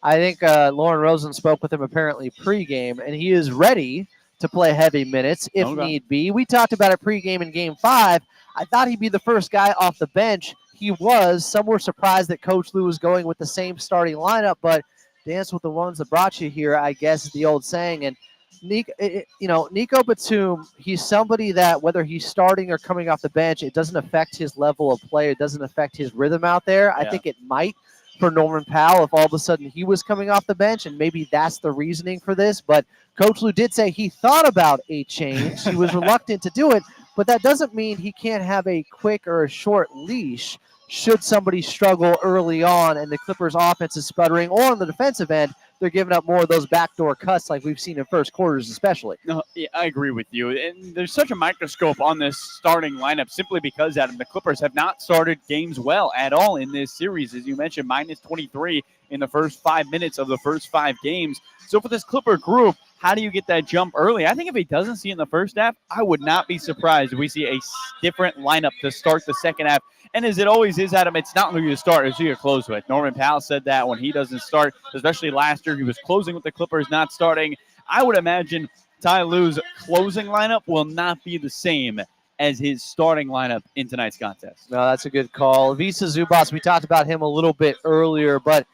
I think Lauren Rosen spoke with him apparently pregame, and he is ready to play heavy minutes if need be. We talked about it pregame in Game 5. I thought he'd be the first guy off the bench. He was. Some were surprised that Coach Lue was going with the same starting lineup, but dance with the ones that brought you here, I guess is the old saying. And Nico Batum, he's somebody that whether he's starting or coming off the bench, it doesn't affect his level of play. It doesn't affect his rhythm out there. I think it might for Norman Powell if all of a sudden he was coming off the bench, and maybe that's the reasoning for this. But Coach Lue did say he thought about a change. He was reluctant to do it, but that doesn't mean he can't have a quick or a short leash should somebody struggle early on and the Clippers' offense is sputtering, or on the defensive end, they're giving up more of those backdoor cuts like we've seen in first quarters especially. No, yeah, I agree with you. And there's such a microscope on this starting lineup simply because, Adam, the Clippers have not started games well at all in this series. As you mentioned, minus 23 in the first 5 minutes of the first 5 games. So for this Clipper group, how do you get that jump early? I think if he doesn't see it in the first half, I would not be surprised if we see a different lineup to start the second half. And as it always is, Adam, it's not who you start, it's who you close with. Norman Powell said that when he doesn't start, especially last year, he was closing with the Clippers, not starting. I would imagine Ty Lue's closing lineup will not be the same as his starting lineup in tonight's contest. No, that's a good call. Visa Zubac, we talked about him a little bit earlier, but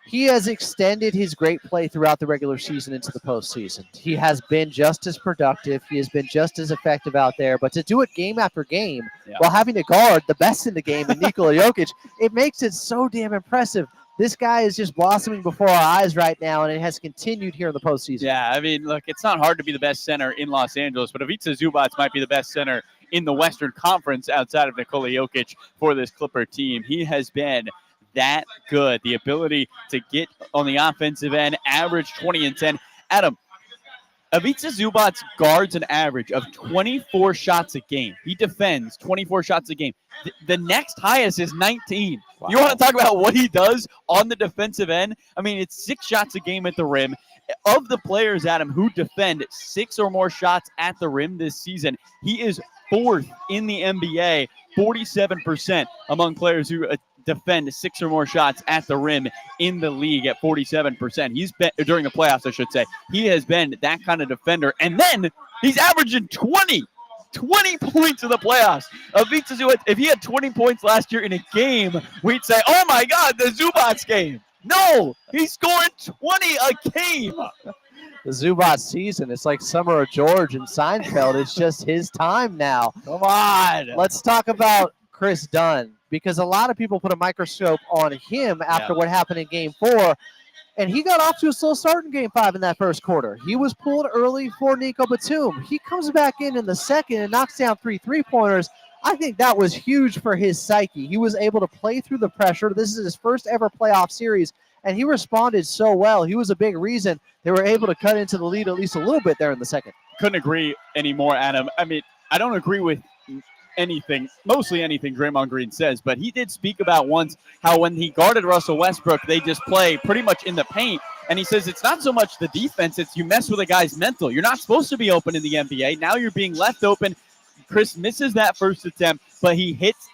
he has extended his great play throughout the regular season into the postseason. He has been just as productive. He has been just as effective out there. But to do it game after game while having to guard the best in the game in Nikola Jokic, it makes it so damn impressive. This guy is just blossoming before our eyes right now, and it has continued here in the postseason. Yeah, I mean, look, it's not hard to be the best center in Los Angeles, but Ivica Zubac might be the best center in the Western Conference outside of Nikola Jokic for this Clipper team. He has been that good. The ability to get on the offensive end, average 20 and 10. Adam, Ivica Zubac guards an average of 24 shots a game. He defends 24 shots a game. The next highest is 19. Wow. You want to talk about what he does on the defensive end? I mean, it's 6 shots a game at the rim. of the players, Adam, who defend 6 or more shots at the rim this season, he is 4th in the NBA, 47% among players who defend 6 or more shots at the rim in the league at 47%. He's been, during the playoffs, I should say, he has been that kind of defender. And then he's averaging 20 points in the playoffs. If he had 20 points last year in a game, we'd say, oh my God, the Zubac game. No, he's scoring 20 a game. The Zubac season, it's like Summer of George and Seinfeld. It's just his time now. Come on. Let's talk about Chris Dunn, because a lot of people put a microscope on him after what happened in Game 4. And he got off to a slow start in Game 5 in that first quarter. He was pulled early for Nico Batum. He comes back in the second and knocks down 3 3-pointers. I think that was huge for his psyche. He was able to play through the pressure. This is his first ever playoff series, and he responded so well. He was a big reason they were able to cut into the lead at least a little bit there in the second. Couldn't agree anymore, Adam. I mean, I don't agree with mostly anything Draymond Green says, but he did speak about once how when he guarded Russell Westbrook, they just play pretty much in the paint. And he says it's not so much the defense, it's you mess with a guy's mental. You're not supposed to be open in the NBA. Now you're being left open. Chris misses that first attempt, but he hits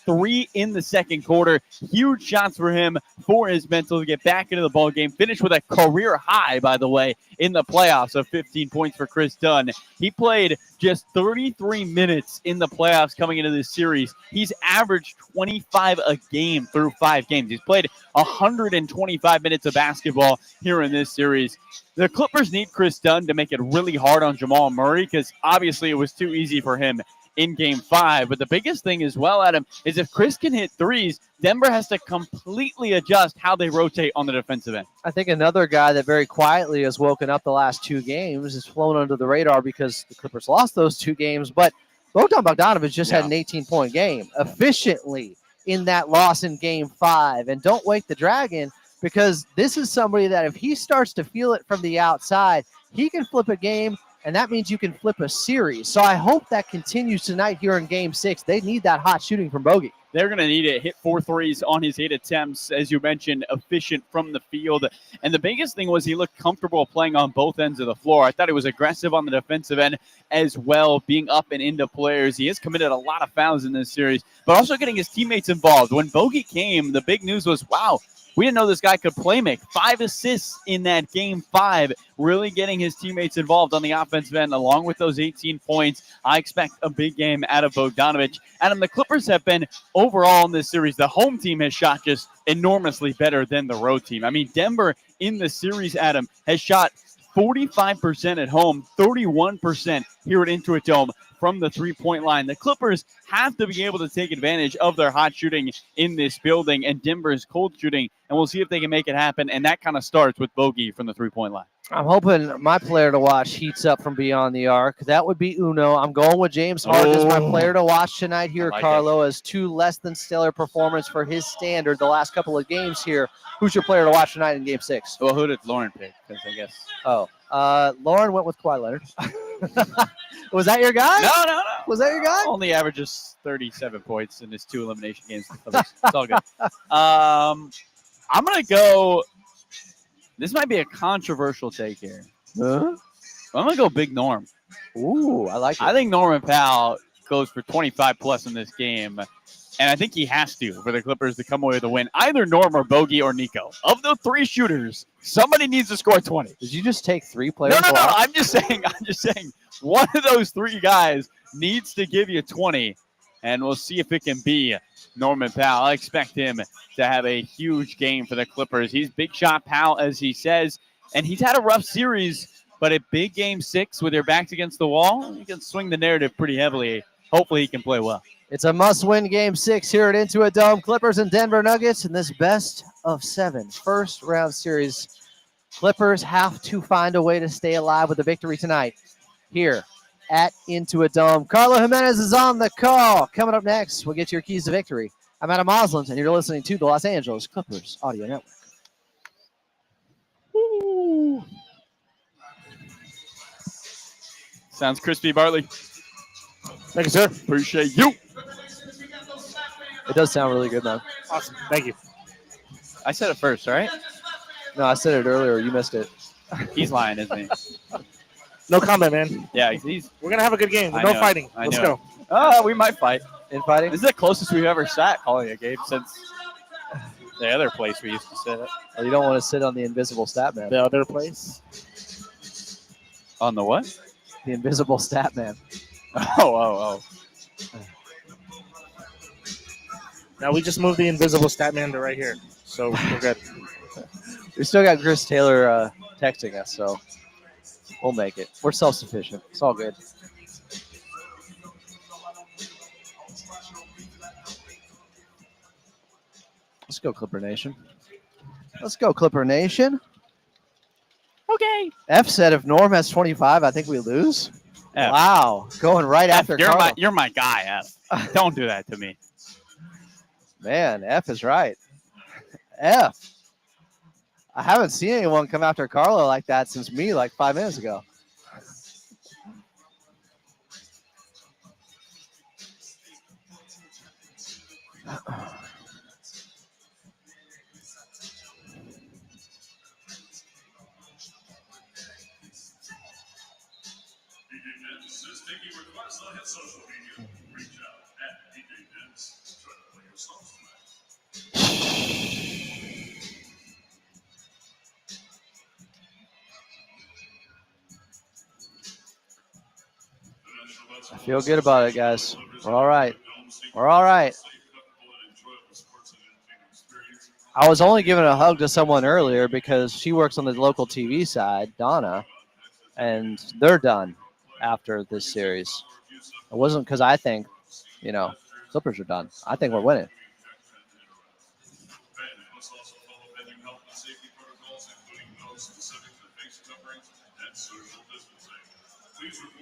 3 in the second quarter. Huge shots for him, for his mental to get back into the ball game. Finished with a career high, by the way, in the playoffs of 15 points for Chris Dunn. He played just 33 minutes in the playoffs coming into this series. He's averaged 25 a game through 5 games. He's played 125 minutes of basketball here in this series. The Clippers need Chris Dunn to make it really hard on Jamal Murray, because obviously it was too easy for him in Game 5. But the biggest thing as well, Adam, is if Chris can hit threes, Denver has to completely adjust how they rotate on the defensive end. I think another guy that very quietly has woken up the last 2 games is flown under the radar because the Clippers lost those 2 games. But Bogdan Bogdanović just had an 18-point game efficiently in that loss in Game 5. And don't wake the dragon, because this is somebody that if he starts to feel it from the outside, he can flip a game. And that means you can flip a series. So I hope that continues tonight here in Game 6. They need that hot shooting from Bogey. They're going to need it. Hit 4 threes on his 8 attempts, as you mentioned, efficient from the field. And the biggest thing was he looked comfortable playing on both ends of the floor. I thought he was aggressive on the defensive end as well, being up and into players. He has committed a lot of fouls in this series, but also getting his teammates involved. When Bogey came, the big news was, wow, we didn't know this guy could play make. 5 assists in that Game 5, really getting his teammates involved on the offensive end, along with those 18 points. I expect a big game out of Bogdanović. Adam, the Clippers have been, overall in this series, the home team has shot just enormously better than the road team. I mean, Denver in the series, Adam, has shot 45% at home, 31% here at Intuit Dome from the three-point line. The Clippers have to be able to take advantage of their hot shooting in this building and Denver's cold shooting, and we'll see if they can make it happen, and that kind of starts with Bogey from the three-point line. I'm hoping my player to watch heats up from beyond the arc. That would be Uno. I'm going with James Harden as my player to watch tonight here, Carlo, as 2 less than stellar performance for his standard the last couple of games here. Who's your player to watch tonight in Game 6? Well, who did Lauren pick? Because I guess. Lauren went with Kawhi Leonard. Was that your guy? No. Was that your guy? Only averages 37 points in his 2 elimination games. It's all good. I'm going to go. This might be a controversial take here. I'm going to go Big Norm. Ooh, I like it. I think Norman Powell goes for 25 plus in this game. And I think he has to for the Clippers to come away with a win. Either Norm or Bogey or Nico. Of the 3 shooters, somebody needs to score 20. Did you just take 3 players? No. I'm just saying one of those 3 guys needs to give you 20. And we'll see if it can be Norman Powell. I expect him to have a huge game for the Clippers. He's big shot Powell, as he says. And he's had a rough series, but a big Game 6 with their backs against the wall, he can swing the narrative pretty heavily. Hopefully he can play well. It's a must-win Game 6 here at Intuit Dome. Clippers and Denver Nuggets in this best-of-7 first-round series. Clippers have to find a way to stay alive with a victory tonight here at Intuit Dome. Carlo Jimenez is on the call. Coming up next, we'll get your keys to victory. I'm Adam Moslins, and you're listening to the Los Angeles Clippers Audio Network. Woo. Sounds crispy, Bartley. Thank you, sir. Appreciate you. It does sound really good, man. Awesome. Thank you. I said it first, all right? No, I said it earlier. You missed it. He's lying, isn't he? No comment, man. Yeah, he's. We're gonna have a good game. I No know it. fighting. I Let's know go. it. Oh, we might fight. Infighting? This is the closest we've ever sat calling a game since the other place we used to sit at. Well, you don't want to sit on the invisible stat man. The other place. On the what? The invisible stat man. Oh. Now we just moved the invisible stat man to right here, so we're good. We still got Chris Taylor texting us, so we'll make it. We're self-sufficient. It's all good. Let's go, Clipper Nation. Let's go, Clipper Nation. Okay. F said if Norm has 25, I think we lose. F. Wow. Going right F, after you're Carlo. you're my guy, F. Don't do that to me. Man, F is right. F. I haven't seen anyone come after Carlo like that since me like 5 minutes ago. DJ Dents is taking requests on his social media. Reach out at DJ Dents. Try to play your songs tonight. I feel good about it, guys. We're all right. We're all right. I was only giving a hug to someone earlier because she works on the local TV side, Donna, and they're done after this series. It wasn't because I think, Clippers are done. I think we're winning.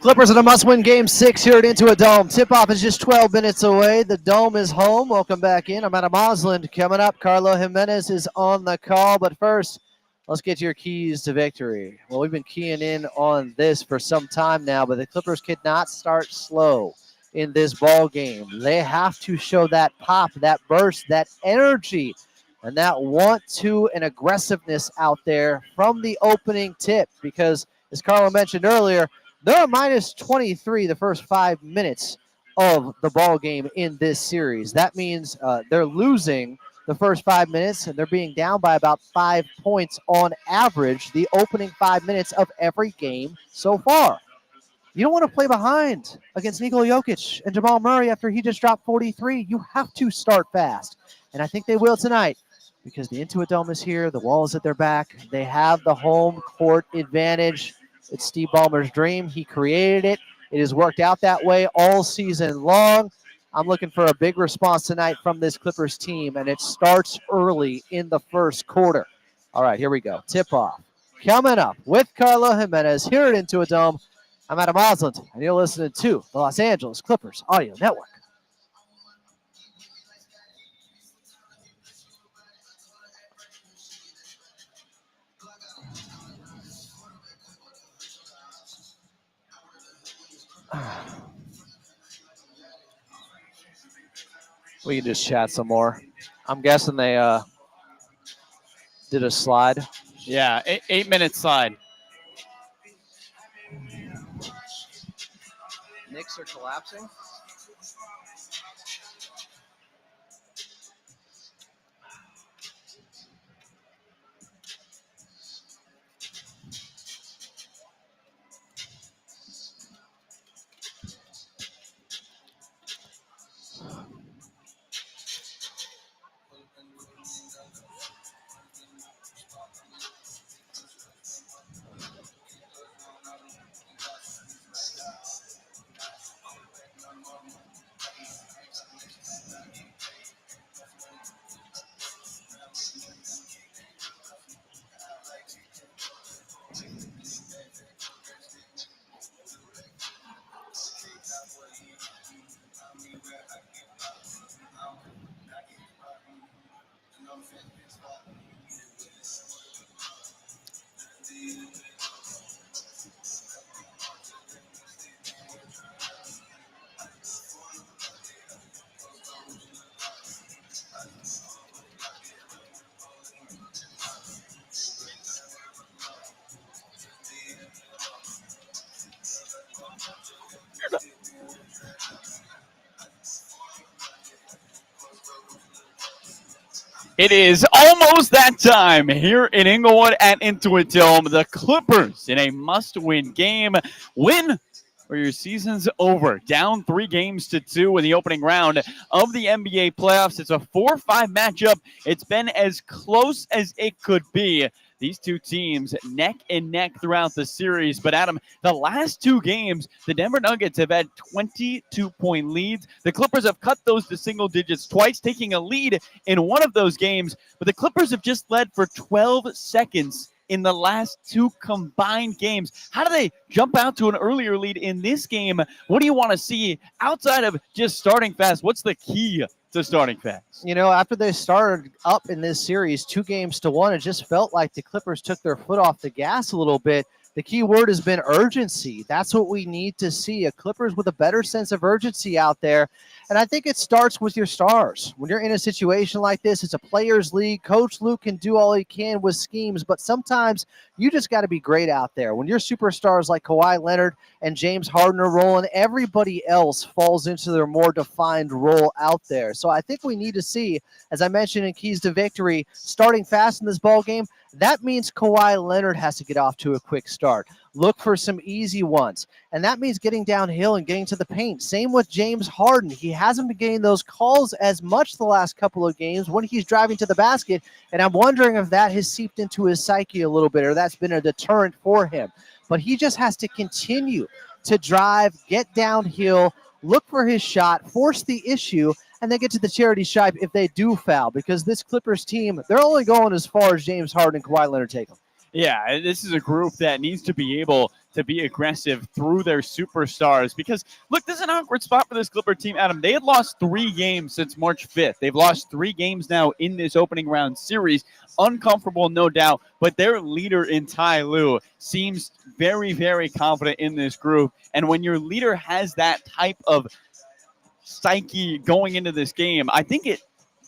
Clippers in a must-win game 6 here at Intuit Dome. Tip-off is just 12 minutes away. The Dome is home. Welcome back in. I'm Adam Osland. Coming up, Carlo Jimenez is on the call. But first, let's get to your keys to victory. Well, we've been keying in on this for some time now, but the Clippers cannot start slow in this ball game. They have to show that pop, that burst, that energy, and that want to and aggressiveness out there from the opening tip because, as Carlo mentioned earlier, they're minus 23 the first 5 minutes of the ball game in this series. That means they're losing the first 5 minutes, and they're being down by about 5 points on average the opening 5 minutes of every game so far. You don't want to play behind against Nikola Jokic and Jamal Murray after he just dropped 43. You have to start fast, and I think they will tonight because the Intuit Dome is here. The wall is at their back. They have the home court advantage. It's Steve Ballmer's dream. He created it. It has worked out that way all season long. I'm looking for a big response tonight from this Clippers team, and it starts early in the first quarter. All right, here we go. Tip-off. Coming up with Carlo Jimenez here at Intuit Dome. I'm Adam Osland, and you're listening to the Los Angeles Clippers Audio Network. We can just chat some more. I'm guessing they did a slide. Yeah, 8-minute slide. Knicks are collapsing. It is almost that time here in Inglewood at Intuit Dome. The Clippers in a must-win game. Win or your season's over. Down 3-2 in the opening round of the NBA playoffs. It's a 4-5 matchup. It's been as close as it could be. These two teams neck and neck throughout the series. But Adam, the last two games, the Denver Nuggets have had 22-point leads. The Clippers have cut those to single digits twice, taking a lead in one of those games. But the Clippers have just led for 12 seconds in the last two combined games. How do they jump out to an earlier lead in this game? What do you want to see outside of just starting fast? What's the key to starting fast? You know, after they started up in this series 2-1, it just felt like the Clippers took their foot off the gas a little bit. The key word has been urgency. That's what we need to see, a Clippers with a better sense of urgency out there. And I think it starts with your stars. When you're in a situation like this, it's a players' league. Coach Luke can do all he can with schemes, but sometimes you just got to be great out there. When your superstars like Kawhi Leonard and James Harden are rolling, everybody else falls into their more defined role out there. So I think we need to see, as I mentioned in Keys to Victory, starting fast in this ball game. That means Kawhi Leonard has to get off to a quick start. Look for some easy ones. And that means getting downhill and getting to the paint. Same with James Harden. He hasn't been getting those calls as much the last couple of games when he's driving to the basket. And I'm wondering if that has seeped into his psyche a little bit, or that's been a deterrent for him. But he just has to continue to drive, get downhill, look for his shot, force the issue, and then get to the charity stripe if they do foul, because this Clippers team, they're only going as far as James Harden and Kawhi Leonard take them. Yeah, this is a group that needs to be able to be aggressive through their superstars because, look, this is an awkward spot for this Clipper team, Adam. They had lost 3 games since March 5th. They've lost 3 games now in this opening round series. Uncomfortable, no doubt, but their leader in Ty Lue seems very, very confident in this group. And when your leader has that type of psyche going into this game, I think it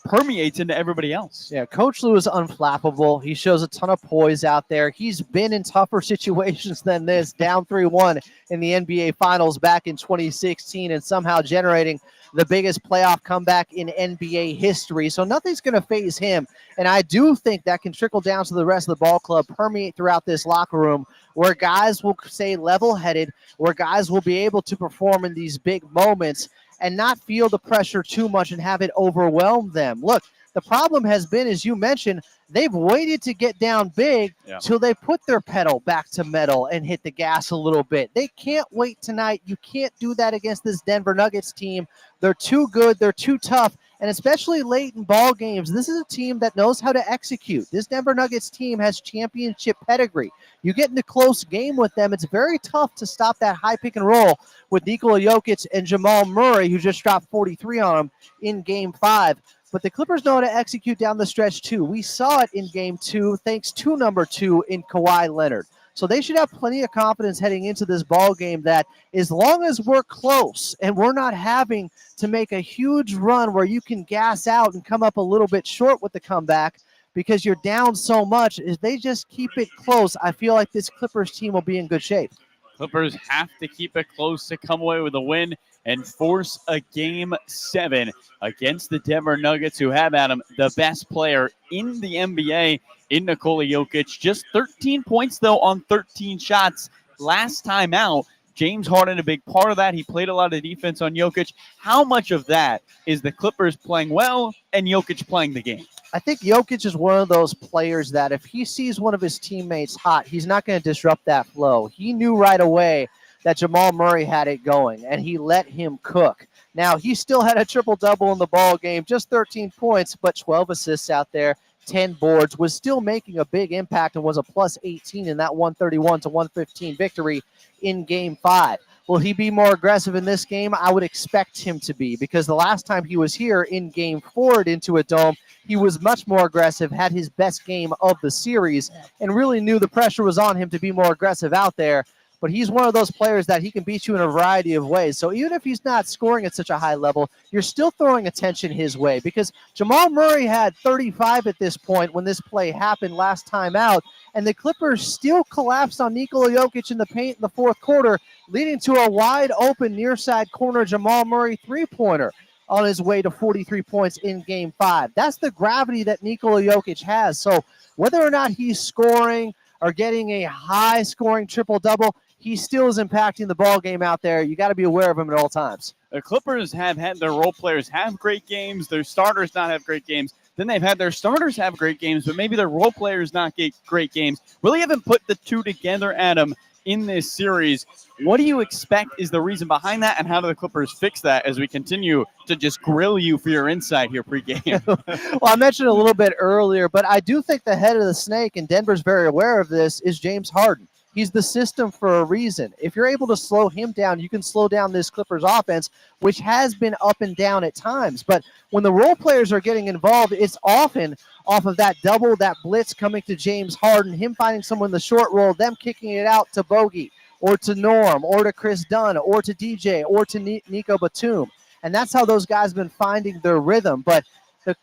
permeates into everybody else. Yeah, Coach Lue is unflappable. He shows a ton of poise out there. He's been in tougher situations than this, down 3-1 in the NBA Finals back in 2016 and somehow generating the biggest playoff comeback in NBA history. So nothing's going to faze him. And I do think that can trickle down to the rest of the ball club, permeate throughout this locker room, where guys will stay level-headed, where guys will be able to perform in these big moments and not feel the pressure too much and have it overwhelm them. Look, the problem has been, as you mentioned, they've waited to get down big till they put their pedal back to metal and hit the gas a little bit. They can't wait tonight. You can't do that against this Denver Nuggets team. They're too good. They're too tough. And especially late in ball games, this is a team that knows how to execute. This Denver Nuggets team has championship pedigree. You get in a close game with them, it's very tough to stop that high pick and roll with Nikola Jokic and Jamal Murray, who just dropped 43 on him in Game 5. But the Clippers know how to execute down the stretch, too. We saw it in Game 2, thanks to number 2 in Kawhi Leonard. So they should have plenty of confidence heading into this ball game that as long as we're close and we're not having to make a huge run where you can gas out and come up a little bit short with the comeback because you're down so much, if they just keep it close, I feel like this Clippers team will be in good shape. Clippers have to keep it close to come away with a win and force a Game 7 against the Denver Nuggets, who have, Adam, the best player in the NBA in Nikola Jokic. Just 13 points, though, on 13 shots last time out. James Harden, a big part of that. He played a lot of defense on Jokic. How much of that is the Clippers playing well and Jokic playing the game? I think Jokic is one of those players that if he sees one of his teammates hot, he's not going to disrupt that flow. He knew right away that Jamal Murray had it going, and he let him cook. Now, he still had a triple-double in the ball game, just 13 points, but 12 assists out there, 10 boards, was still making a big impact and was a plus 18 in that 131-115 victory in Game 5. Will he be more aggressive in this game? I would expect him to be, because the last time he was here in Game 4 at Intuit Dome, he was much more aggressive, had his best game of the series, and really knew the pressure was on him to be more aggressive out there. But he's one of those players that he can beat you in a variety of ways. So even if he's not scoring at such a high level, you're still throwing attention his way, because Jamal Murray had 35 at this point when this play happened last time out, and the Clippers still collapsed on Nikola Jokic in the paint in the fourth quarter, leading to a wide open near side corner Jamal Murray three-pointer. on his way to 43 points in Game 5. That's the gravity that Nikola Jokic has. So whether or not he's scoring or getting a high-scoring triple-double, he still is impacting the ball game out there. You got to be aware of him at all times. The Clippers have had their role players have great games, their starters not have great games. Then they've had their starters have great games, but maybe their role players not get great games. Really haven't put the two together, Adam, in this series. What do you expect is the reason behind that, and how do the Clippers fix that as we continue to just grill you for your insight here pregame? Well, I mentioned a little bit earlier, but I do think the head of the snake, and Denver's very aware of this, is James Harden. He's the system for a reason. If you're able to slow him down, you can slow down this Clippers offense, which has been up and down at times. But when the role players are getting involved, it's often off of that double, that blitz coming to James Harden, him finding someone in the short roll, them kicking it out to Bogey or to Norm or to Chris Dunn or to DJ or to Nico Batum. And that's how those guys have been finding their rhythm. But the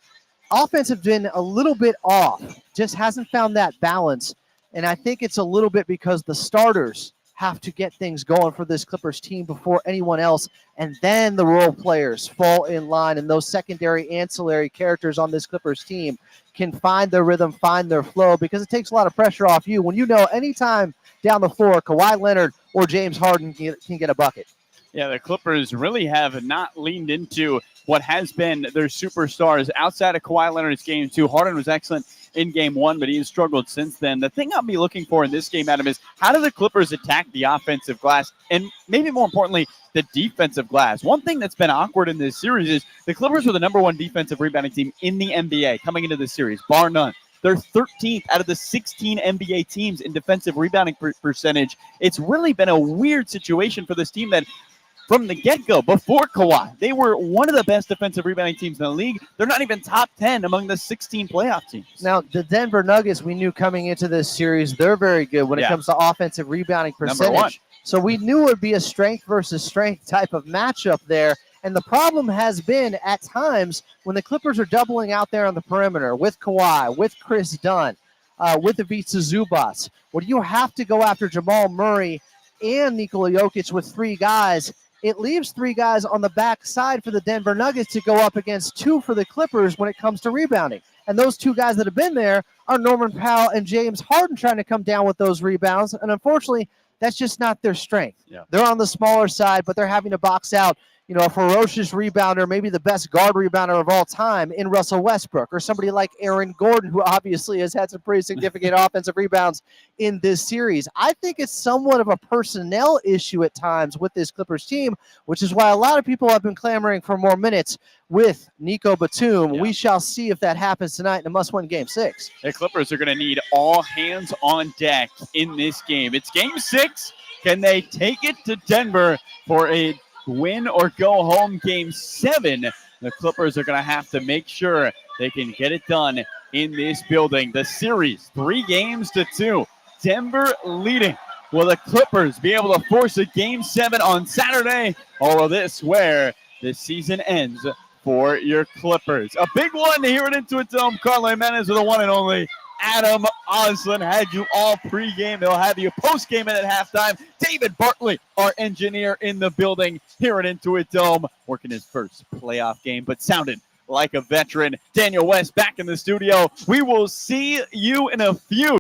offense has been a little bit off, just hasn't found that balance. And I think it's a little bit because the starters have to get things going for this Clippers team before anyone else. And then the role players fall in line, and those secondary ancillary characters on this Clippers team can find their rhythm, find their flow, because it takes a lot of pressure off you when you know anytime down the floor, Kawhi Leonard or James Harden can get a bucket. Yeah, the Clippers really have not leaned into what has been their superstars outside of Kawhi Leonard's game 2. Harden was excellent in game 1, but he has struggled since then. The thing I'll be looking for in this game, Adam, is how do the Clippers attack the offensive glass and maybe more importantly, the defensive glass? One thing that's been awkward in this series is the Clippers were the number 1 defensive rebounding team in the NBA coming into this series, bar none. They're 13th out of the 16 NBA teams in defensive rebounding percentage. It's really been a weird situation for this team that from the get-go, before Kawhi, they were one of the best defensive rebounding teams in the league. They're not even top 10 among the 16 playoff teams. Now, the Denver Nuggets, we knew coming into this series, they're very good when it comes to offensive rebounding percentage. Number 1. So we knew it would be a strength versus strength type of matchup there. And the problem has been at times when the Clippers are doubling out there on the perimeter with Kawhi, with Chris Dunn, with Ivica Zubac, where you have to go after Jamal Murray and Nikola Jokic with 3 guys. It leaves 3 guys on the back side for the Denver Nuggets to go up against 2 for the Clippers when it comes to rebounding. And those 2 guys that have been there are Norman Powell and James Harden trying to come down with those rebounds. And unfortunately, that's just not their strength. Yeah. They're on the smaller side, but they're having to box out, a ferocious rebounder, maybe the best guard rebounder of all time in Russell Westbrook, or somebody like Aaron Gordon, who obviously has had some pretty significant offensive rebounds in this series. I think it's somewhat of a personnel issue at times with this Clippers team, which is why a lot of people have been clamoring for more minutes with Nico Batum. Yeah. We shall see if that happens tonight in a must-win Game 6. The Clippers are going to need all hands on deck in this game. It's Game 6. Can they take it to Denver for a win or go home? Game 7, the Clippers are going to have to make sure they can get it done in this building. The series, 3-2. Denver leading. Will the Clippers be able to force a Game 7 on Saturday? Or will this where the season ends for your Clippers? A big one here at Intuit Dome. Carlo Jimenez with the one and only Adam Oslin had you all pregame. They'll have you postgame and at halftime. David Bartley, our engineer in the building here at Intuit Dome, working his first playoff game, but sounding like a veteran. Daniel West back in the studio. We will see you in a few.